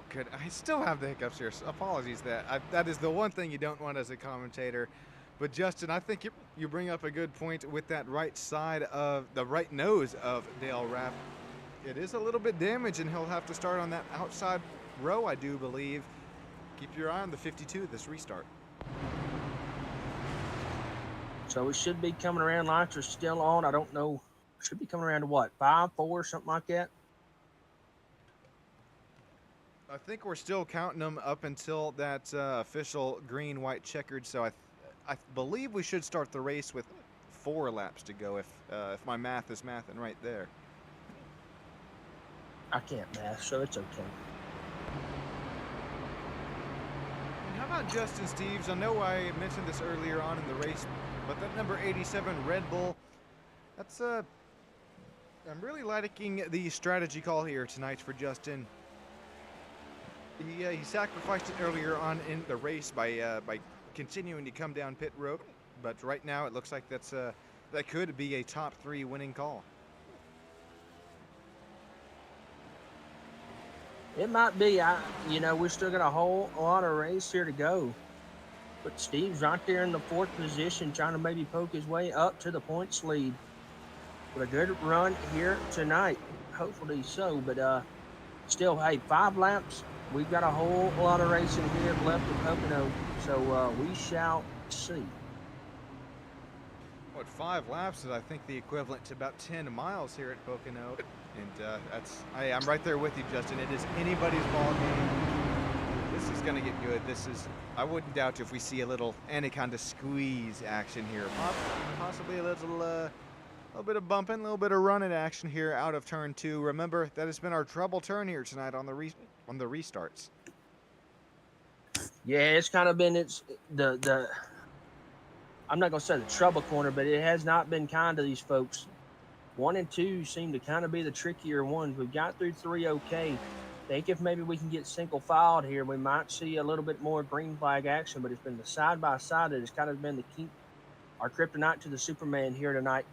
good. I still have the hiccups here. So apologies that is the one thing you don't want as a commentator. But Justin, I think you bring up a good point with that right side of the right nose of Dale Rapp. It is a little bit damaged, and he'll have to start on that outside row, I do believe. Keep your eye on the 52 this restart. So we should be coming around. Lights are still on. I don't know. Should be coming around to what? 5, 4, something like that? I think we're still counting them up until that official green, white, checkered. So I believe we should start the race with 4 laps to go if my math is mathing right there. I can't math, so it's okay. And how about Justin Steves? I know I mentioned this earlier on in the race, but that number 87 Red Bull, that's I'm really liking the strategy call here tonight for Justin. He sacrificed it earlier on in the race by continuing to come down pit road, but right now it looks like that could be a top 3 winning call. It might be. We're still got a whole lot of race here to go. But Steve's right there in the 4th position, trying to maybe poke his way up to the points lead. With a good run here tonight. Hopefully so. But still, hey, 5 laps. We've got a whole lot of racing here left at Pocono, so we shall see. What, 5 laps is I think the equivalent to about 10 miles here at Pocono, and I'm right there with you, Justin. It is anybody's ball game. This is gonna get good. I wouldn't doubt if we see any kind of squeeze action here. Possibly a little bit of bumping, a little bit of running action here out of turn 2. Remember, that has been our trouble turn here tonight on the restarts. Yeah, it's kind of been the I'm not gonna say the trouble corner, but it has not been kind to these folks. 1 and 2 seem to kind of be the trickier ones. We've got through 3 okay. Think if maybe we can get single filed here, we might see a little bit more green flag action, but it's been the side by side that has kind of been the key, our kryptonite to the Superman here tonight.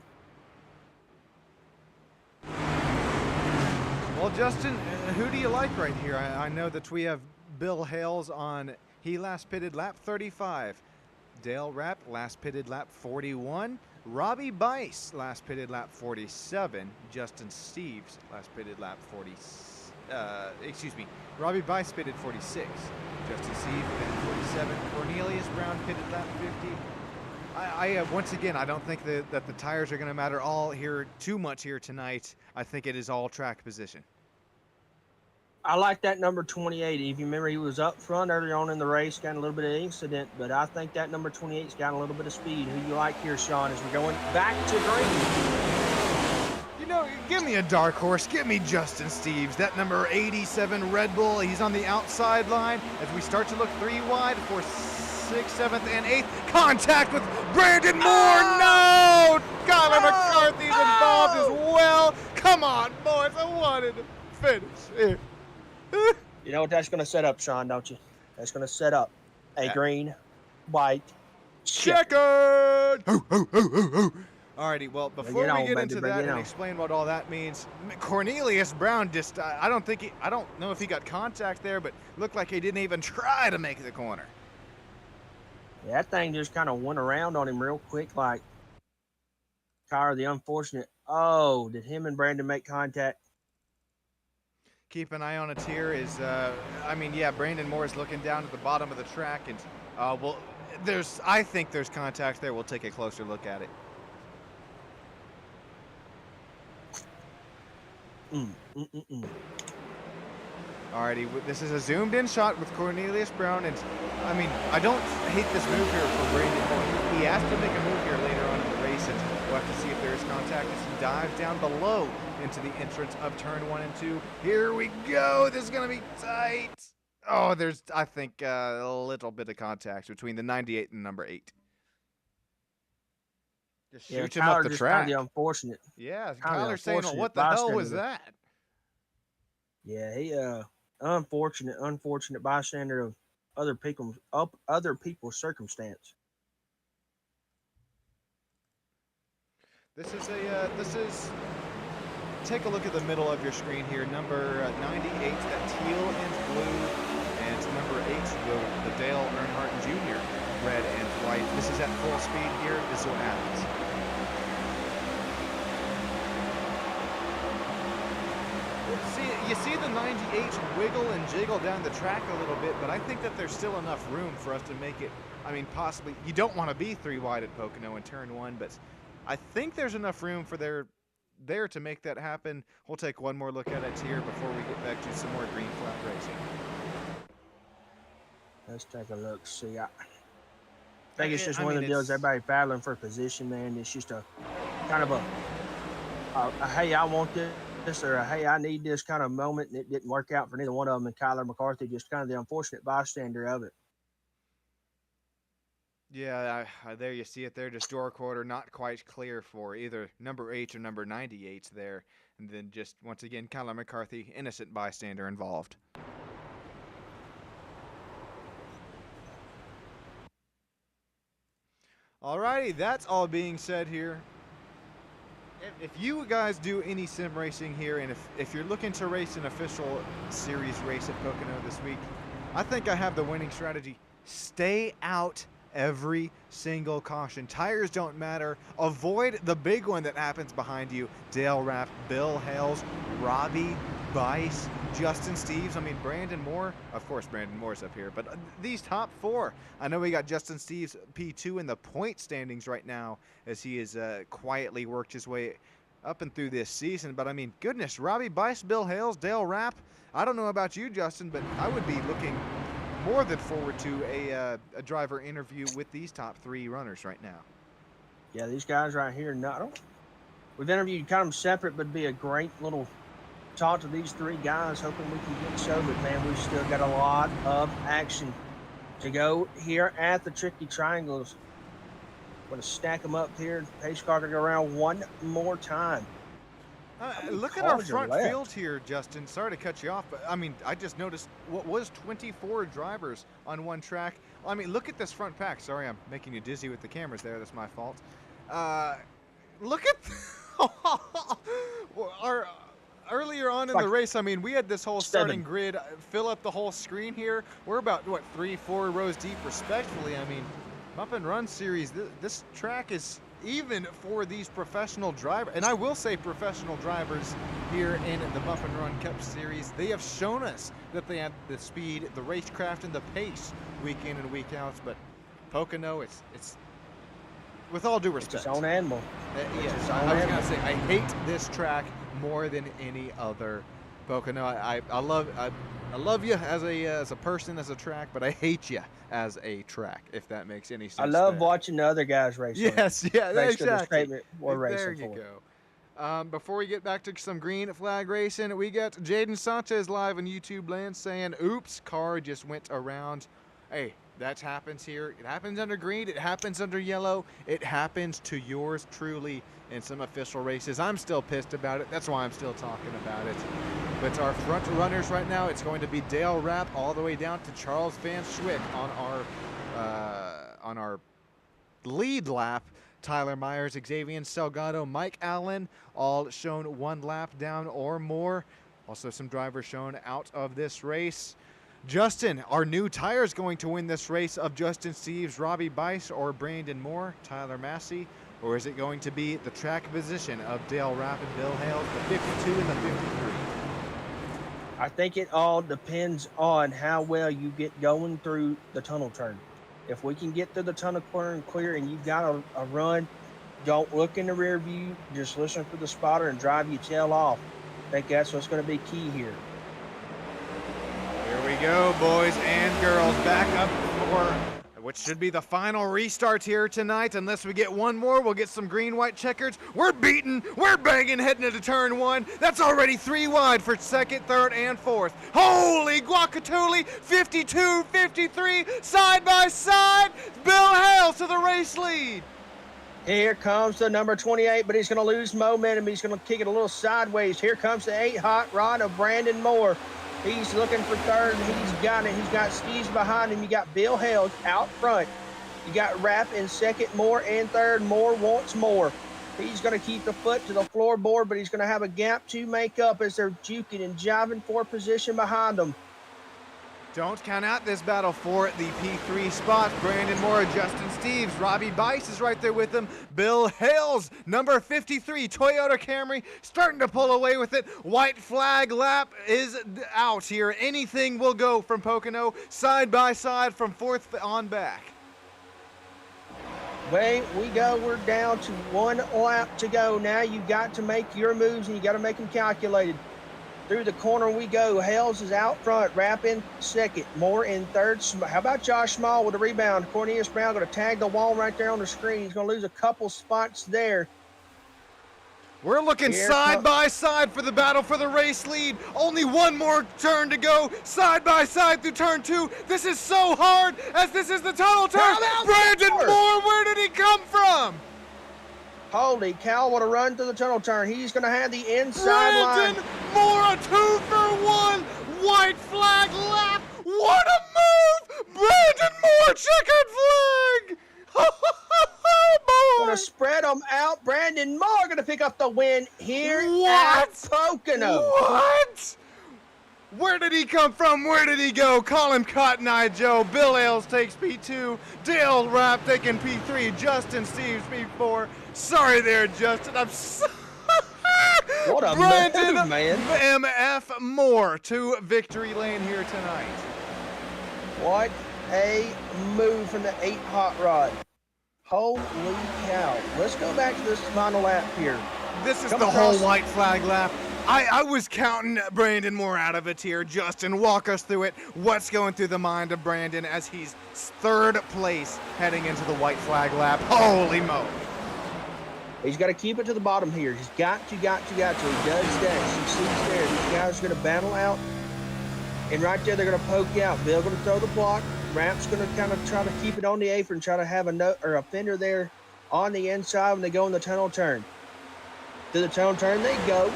Well, Justin, who do you like right here? I know that we have Bill Hales on, he last pitted lap 35. Dale Rapp last pitted lap 41. Robbie Bice last pitted lap 47. Justin Steves last pitted lap 40. Robbie Bice pitted 46. Justin Steves pitted 47. Cornelius Brown pitted lap 50. Once again, I don't think that the tires are going to matter too much here tonight. I think it is all track position. I like that number 28. If you remember, he was up front earlier on in the race, got a little bit of incident, but I think that number 28's got a little bit of speed. Who you like here, Sean, as we're going back to green? You know, give me a dark horse. Give me Justin Steves. That number 87 Red Bull. He's on the outside line as we start to look 3 wide for 6th, 7th, and 8th. Contact with Brandon Moore. No! Kyler McCarthy's involved as well. Come on, boys. I wanted to finish here. You know what that's going to set up, Sean, don't you? That's going to set up a green, white, checkered. Alrighty, well, before we get into that and explain what all that means, Cornelius Brown just, I don't know if he got contact there, but looked like he didn't even try to make the corner. Yeah, that thing just kind of went around on him real quick, like Kyra, the unfortunate. Oh, did him and Brandon make contact? Keep an eye on it here is, Brandon Moore is looking down at the bottom of the track, and, I think there's contact there. We'll take a closer look at it. Alrighty, this is a zoomed-in shot with Cornelius Brown, and, I don't hate this move here from Brandon Moore. He has to make a move here later on in the race, and we'll have to see if there is contact as he dives down below into the entrance of turn 1 and 2. Here we go. This is going to be tight. Oh, there's, I think, a little bit of contact between the 98 and number 8. Just shoots him up the track. Kind of unfortunate. Yeah, Kyler's saying, what the hell was that? Yeah, he unfortunate bystander of other people's circumstance. This is take a look at the middle of your screen here. Number 98, that teal and blue, and number 8, the Dale Earnhardt Jr. red and white. This is at full speed here. This is what happens. You see the 98 wiggle and jiggle down the track a little bit, but I think that there's still enough room for us to make it. Possibly, you don't want to be 3 wide at Pocono in turn 1, but I think there's enough room for there to make that happen. We'll take one more look at it here before we get back to some more green flag racing. Let's take a look. See, I think it's just one of the deals. Everybody battling for position, man. It's just a kind of a hey, I want this, or a hey, I need this kind of moment, and it didn't work out for neither one of them. And Kyler McCarthy just kind of the unfortunate bystander of it. Yeah, there you see it there. Just door quarter not quite clear for either number 8 or number 98 there. And then just, once again, Kyler McCarthy, innocent bystander involved. Alrighty, that's all being said here. If you guys do any sim racing here, and if you're looking to race an official series race at Pocono this week, I think I have the winning strategy. Stay out every single caution. Tires don't matter. Avoid the big one that happens behind you. Dale Rapp, Bill Hales, Robbie Bice, Justin Steves. I mean, Brandon Moore. Of course, Brandon Moore's up here. But these top four. I know we got Justin Steves P2 in the point standings right now as he has quietly worked his way up and through this season. But, I mean, goodness, Robbie Bice, Bill Hales, Dale Rapp. I don't know about you, Justin, but I would be looking more than forward to a driver interview with these top three runners right now. Yeah, these guys right here. We've interviewed kind of them separate, but it'd be a great little talk to these three guys. Hoping we can get so, but man, we've still got a lot of action to go here at the Tricky Triangles. Going to stack them up here. Pace car going to go around one more time. Look at our front field here, Justin. Sorry to cut you off, but I mean, I just noticed what was 24 drivers on one track. I mean, look at this front pack. Sorry, I'm making you dizzy with the cameras there. That's my fault. Look at earlier on in the race. I mean, we had this whole starting grid fill up the whole screen here. We're about, 3-4 rows deep, respectfully. I mean, Bump and Run series, this track is even for these professional drivers, and I will say professional drivers here in the Bump and Run Cup Series. They have shown us that they have the speed, the racecraft, and the pace week in and week out. But Pocono, it's with all due respect, it's its own animal. Yes, I was gonna say I hate this track more than any other. Pocono, I love you as a person, as a track, but I hate you as a track, if that makes any sense. I love watching the other guys race. Yes, yeah, exactly. There you go. Before we get back to some green flag racing, we got Jaden Sanchez live on YouTube land saying, oops, car just went around. Hey, that happens here. It happens under green. It happens under yellow. It happens to yours truly in some official races. I'm still pissed about it. That's why I'm still talking about it. But our front runners right now, it's going to be Dale Rapp all the way down to Charles Van Schwick on our lead lap. Tyler Myers, Xavier Salgado, Mike Allen, all shown one lap down or more. Also some drivers shown out of this race. Justin, are new tires going to win this race of Justin Steves, Robbie Bice, or Brandon Moore, Tyler Massey? Or is it going to be the track position of Dale Rapp and Bill Hales, the 52 and the 53? I think it all depends on how well you get going through the tunnel turn. If we can get through the tunnel turn clear and you've got a run, don't look in the rear view, just listen for the spotter and drive your tail off. I think that's what's going to be key here. Here we go, boys and girls, back up for which should be the final restart here tonight. Unless we get one more, we'll get some green-white checkers. We're beating, we're banging, heading into turn one. That's already 3 wide for second, third, and fourth. Holy guacatuli, 52, 53, side by side. Bill Hales to the race lead. Here comes the number 28, but he's going to lose momentum. He's going to kick it a little sideways. Here comes the 8 hot rod of Brandon Moore. He's looking for third, and he's got it. He's got Steves behind him. You got Bill Hales out front. You got Rapp in second, Moore in third. Moore wants more. He's going to keep the foot to the floorboard, but he's going to have a gap to make up as they're juking and jiving for position behind them. Don't count out this battle for the P3 spot. Brandon Moore, Justin Steves, Robbie Bice is right there with him. Bill Hales, number 53, Toyota Camry, starting to pull away with it. White flag lap is out here. Anything will go from Pocono, side by side from fourth on back. Away we go. We're down to 1 lap to go. Now you've got to make your moves, and you got to make them calculated. Through the corner we go. Hales is out front. Rapp in second. Moore in third. How about Josh Small with a rebound? Cornelius Brown going to tag the wall right there on the screen. He's going to lose a couple spots there. We're looking side by side for the battle for the race lead. Only one more turn to go. Side by side through turn 2. This is so hard as this is the tunnel turn. Brandon Moore, where did he come from? Holy cow, what a run through the tunnel turn. He's going to have the inside line. Brandon Moore, a 2-for-1 white flag lap. What a move! Brandon Moore, checkered flag! Going to spread them out. Brandon Moore going to pick up the win here at Pocono. What? Where did he come from? Where did he go? Call him Cotton Eye Joe. Bill Ailes takes P2. Dale Rapp taking P3. Justin Steves P4. Sorry there, Justin. I'm so What a Brandon move, man. MF Moore to victory lane here tonight. What a move from the 8 Hot Rod. Holy cow. Let's go back to this final lap here. This is Come the across- whole white flag lap. I was counting Brandon Moore out of it here. Justin, walk us through it. What's going through the mind of Brandon as he's third place heading into the white flag lap? Holy moly. He's got to keep it to the bottom here. He's got to. He does that. You see there. These guys are going to battle out. And right there, they're going to poke you out. Bill going to throw the block. Rapp's going to kind of try to keep it on the apron, try to have a fender there on the inside when they go in the tunnel turn. To the tunnel turn they go.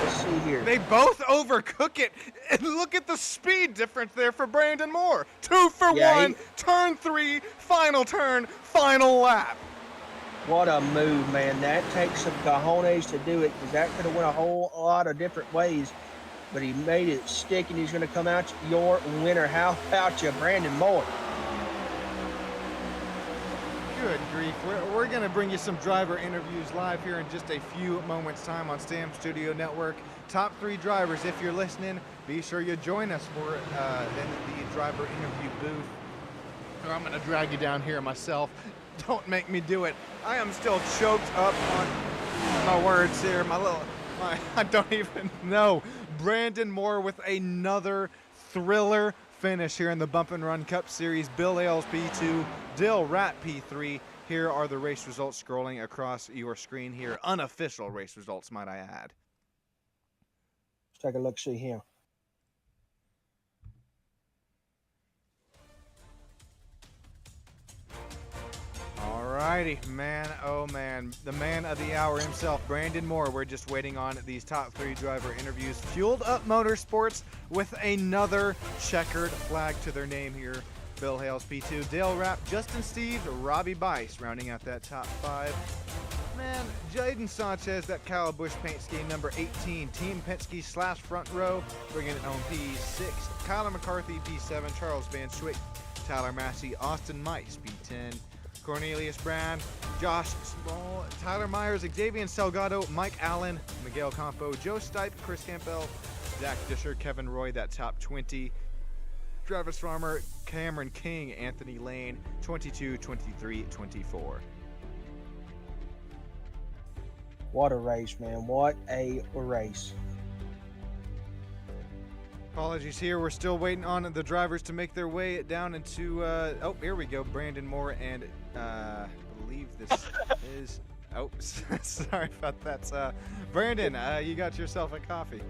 Let's see here. They both overcook it. And look at the speed difference there for Brandon Moore. 2 for 1, turn 3, final turn, final lap. What a move, man. That takes some cojones to do it because that could have went a whole lot of different ways. But he made it stick, and he's going to come out your winner. How about you, Brandon Moore? Good grief. We're going to bring you some driver interviews live here in just a few moments' time on Stam Studio Network. Top 3 drivers, if you're listening, be sure you join us for in the driver interview booth. Or I'm going to drag you down here myself. Don't make me do it. I am still choked up on my words here. I don't even know. Brandon Moore with another thriller finish here in the Bump and Run Cup Series. Bill Ailes P2, Dale Rapp P3. Here are the race results scrolling across your screen here. Unofficial race results, might I add. Let's take a look, see here. Alrighty, man, oh man, the man of the hour himself, Brandon Moore. We're just waiting on these top 3 driver interviews. Fueled Up Motorsports with another checkered flag to their name here. Bill Ailes P2, Dale Rapp, Justin Steves, Robbie Bice rounding out that top 5. Man, Jaden Sanchez, that Kyle Busch paint scheme, number 18, Team Penske / front row, bringing it home P6. Kyler McCarthy, P7, Charles Van Schwick, Tyler Massey, Austin Mice, P10. Cornelius Brand, Josh Small, Tyler Myers, Xavier Salgado, Mike Allen, Miguel Campo, Joe Stipe, Chris Campbell, Zach Disher, Kevin Roy, that top 20. Travis Farmer, Cameron King, Anthony Lane, 22, 23, 24. What a race, man. What a race. Apologies here. We're still waiting on the drivers to make their way down into, oh, here we go. Brandon Moore and I believe this is, oh, sorry about that. Brandon, you got yourself a coffee.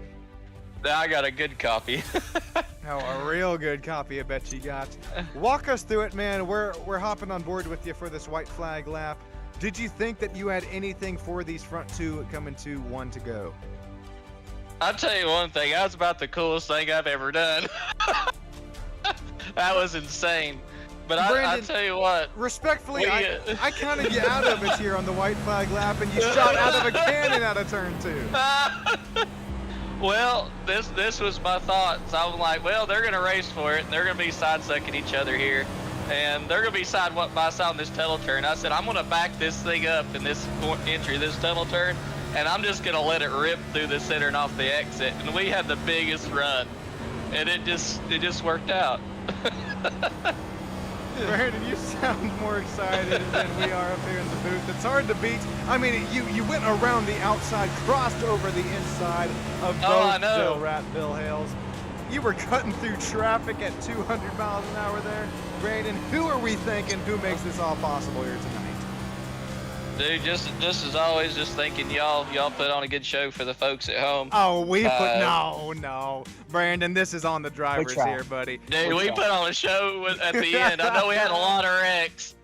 I got a good copy. Oh, a real good copy, I bet you got. Walk us through it, man. We're hopping on board with you for this white flag lap. Did you think that you had anything for these front 2 coming to 1 to go? I'll tell you one thing, that was about the coolest thing I've ever done. That was insane. But I'll tell you what. Respectfully, I counted you out of it here on the white flag lap, and you shot out of a cannon out of turn 2. Well, this was my thoughts. I was like, well, they're going to race for it, and they're going to be side-sucking each other here. And they're going to be side by side on this tunnel turn. I said, I'm going to back this thing up in this entry, this tunnel turn, and I'm just going to let it rip through the center and off the exit. And we had the biggest run, and it just worked out. Brandon, you sound more excited than we are up here in the booth. It's hard to beat. I mean, you went around the outside, crossed over the inside of both Dale Rapp, Bill Ailes. You were cutting through traffic at 200 miles an hour there. Brandon, who are we thanking? Who makes this all possible here tonight? Dude, just as always, just thinking y'all put on a good show for the folks at home. Oh, no. Brandon, this is on the drivers here, buddy. Dude, we put on a show at the end. I know we had a lot of wrecks,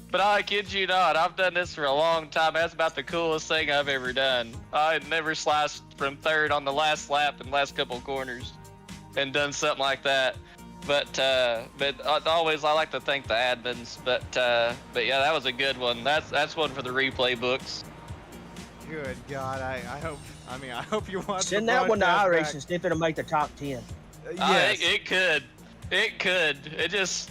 but I kid you not, I've done this for a long time. That's about the coolest thing I've ever done. I had never sliced from third on the last lap and last couple corners and done something like that. But always I like to thank the admins. But yeah, that was a good one. That's one for the replay books. Good God, I hope. I mean, I hope you watch. Send the that one to broadcast iRacing. See if it'll make the top 10. back. Yes. Yes. It could. It could. It just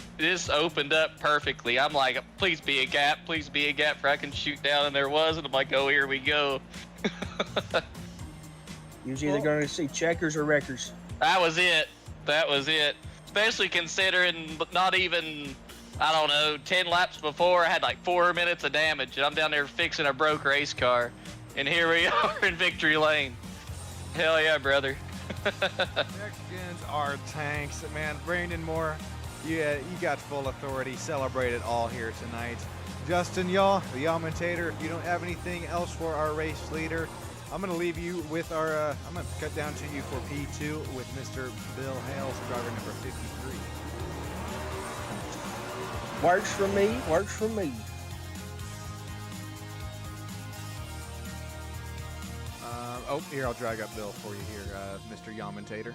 opened up perfectly. I'm like, please be a gap. Please be a gap where I can shoot down. And there was. And I'm like, oh, here we go. You was either going to see checkers or wreckers. That was it. That was it. Especially considering not even, I don't know, 10 laps before, I had like 4 minutes of damage. And I'm down there fixing a broke race car. And here we are in victory lane. Hell yeah, brother. Next gens are tanks, man. Brandon Moore, you got full authority. Celebrate it all here tonight. Justin Yaw, the commentator. If you don't have anything else for our race leader, I'm gonna leave you with our. I'm gonna cut down to you for P2 with Mr. Bill Hales, driver number 53. Works for me. Works for me. Oh, here, I'll drag up Bill for you here, Mr. Yamentator.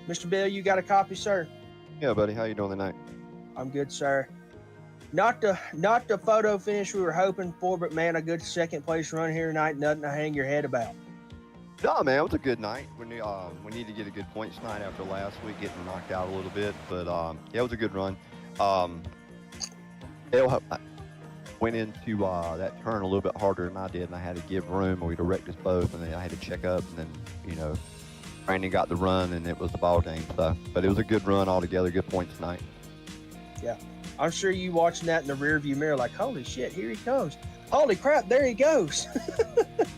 Mr. Bill, you got a copy, sir? Yeah, buddy. How you doing tonight? I'm good, sir. Not the photo finish we were hoping for, but man, a good second place run here tonight. Nothing to hang your head about. No, man, it was a good night. We need to get a good points tonight after last week getting knocked out a little bit, but yeah, it was a good run. I went into that turn a little bit harder than I did, and I had to give room, or we'd have wrecked us both, and then I had to check up, and then Brandon got the run, and it was the ball game stuff. But it was a good run altogether. Good points tonight. Yeah, I'm sure you watching that in the rearview mirror, like, holy shit, here he comes. Holy crap, there he goes.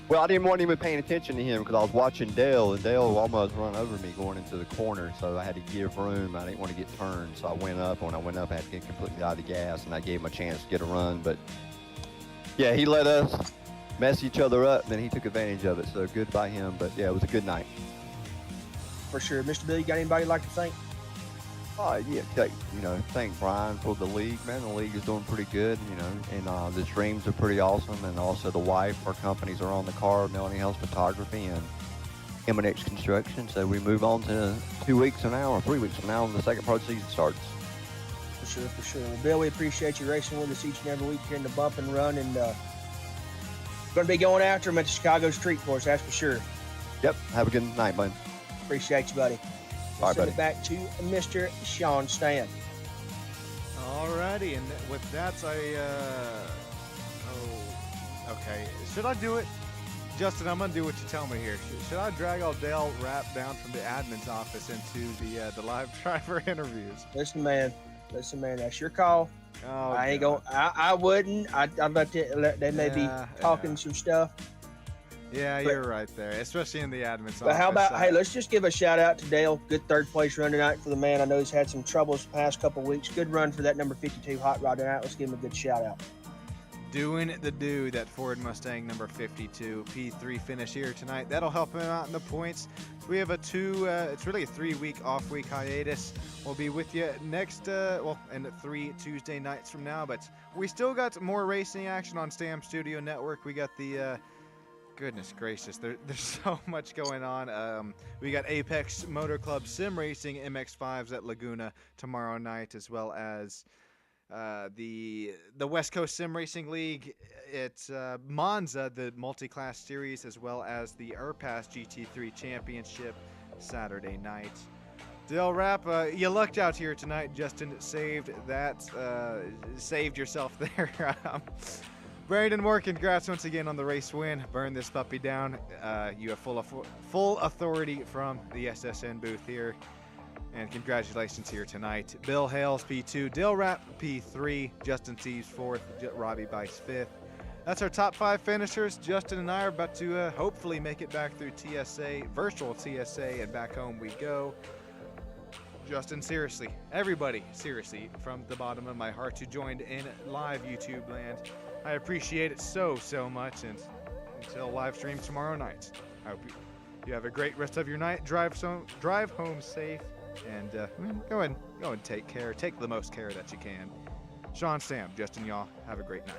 Well, I didn't want even paying attention to him because I was watching Dale, and Dale almost run over me going into the corner, so I had to give room. I didn't want to get turned, so I went up. When I went up, I had to get completely out of the gas, and I gave him a chance to get a run. But yeah, he let us mess each other up, and then he took advantage of it, so good by him. But yeah, it was a good night. For sure. Mr. Bill, you got anybody you'd like to thank? Yeah, thank Brian for the league, man. The league is doing pretty good, and the streams are pretty awesome. And also the wife, our companies are on the car, Melanie House Photography and M&X Construction. So we move on to 2 weeks from now, or 3 weeks from now, when the second part of the season starts. For sure, for sure. Well, Bill, we appreciate you racing with us each and every week here in the bump and run, and going to be going after him at the Chicago Street Course, that's for sure. Yep. Have a good night, bud. Appreciate you, buddy. All right, Send buddy. it back to Mr. Sean Stan. Alrighty, and with that, okay. Should I do it? Justin, I'm gonna do what you tell me here. Should I drag all Dale Rapp down from the admin's office into the live driver interviews? Listen, man, that's your call. Oh, I ain't God. going. I wouldn't. I'd let they may be talking some stuff. Yeah, But- you're right there, especially in the admin's office. But how about, hey, let's just give a shout out to Dale. Good third place run tonight for the man. I know he's had some troubles the past couple weeks. Good run for that number 52 hot rod tonight. Let's give him a good shout out. doing the do, that Ford Mustang number 52 P3 finish here tonight. That'll help him out in the points. We have it's really a 3-week off week hiatus. We'll be with you next, in 3 Tuesday nights from now, but we still got more racing action on Stam Studio Network. We got the, goodness gracious, there's so much going on. We got Apex Motor Club Sim Racing MX5s at Laguna tomorrow night, as well as the West Coast Sim Racing League. It's Monza, the multi-class series, as well as the Urpass GT3 Championship Saturday night. Dale Rapp, you lucked out here tonight. Justin saved that, saved yourself there. Brandon Moore, congrats once again on the race win. Burn this puppy down. You have full authority from the SSN booth here. And congratulations here tonight. Bill Hales, P2, Dale Rapp, P3, Justin Seaves, 4th, Robbie Bice, 5th. That's our top 5 finishers. Justin and I are about to hopefully make it back through TSA, virtual TSA, and back home we go. Justin, seriously, everybody, seriously, from the bottom of my heart who joined in live YouTube land, I appreciate it so much. And until live stream tomorrow night, I hope you have a great rest of your night. Drive home safe. And go and take care. Take the most care that you can. Sean Stam, Justin Yaw, have a great night.